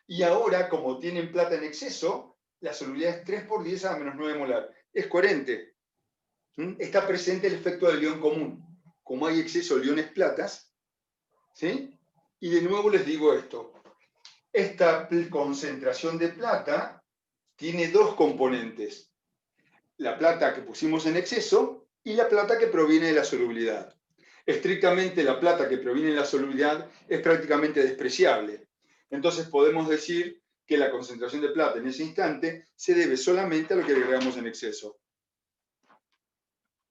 Y ahora, como tienen plata en exceso, la solubilidad es 3 por 10 a la menos 9 molar. Es coherente. Está presente el efecto del ion común. Como hay exceso de iones platas, ¿sí? Y de nuevo les digo esto. Esta concentración de plata tiene dos componentes. La plata que pusimos en exceso y la plata que proviene de la solubilidad. Estrictamente la plata que proviene de la solubilidad es prácticamente despreciable. Entonces podemos decir que la concentración de plata en ese instante se debe solamente a lo que agregamos en exceso.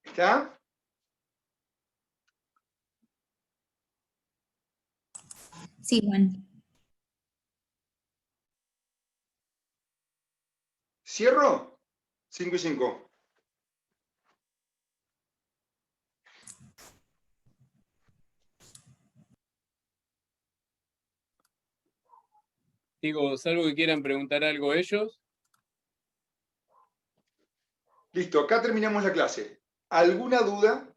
¿Está? Sí, Juan. ¿Cierro? 5 y 5. Digo, salvo que quieran preguntar algo ellos. Listo, acá terminamos la clase. ¿Alguna duda?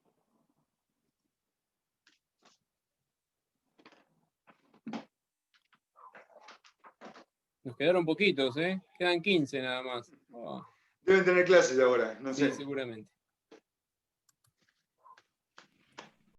Nos quedaron poquitos, ¿eh? Quedan 15 nada más. Oh, Deben tener clases ahora, no sí, sé. seguramente.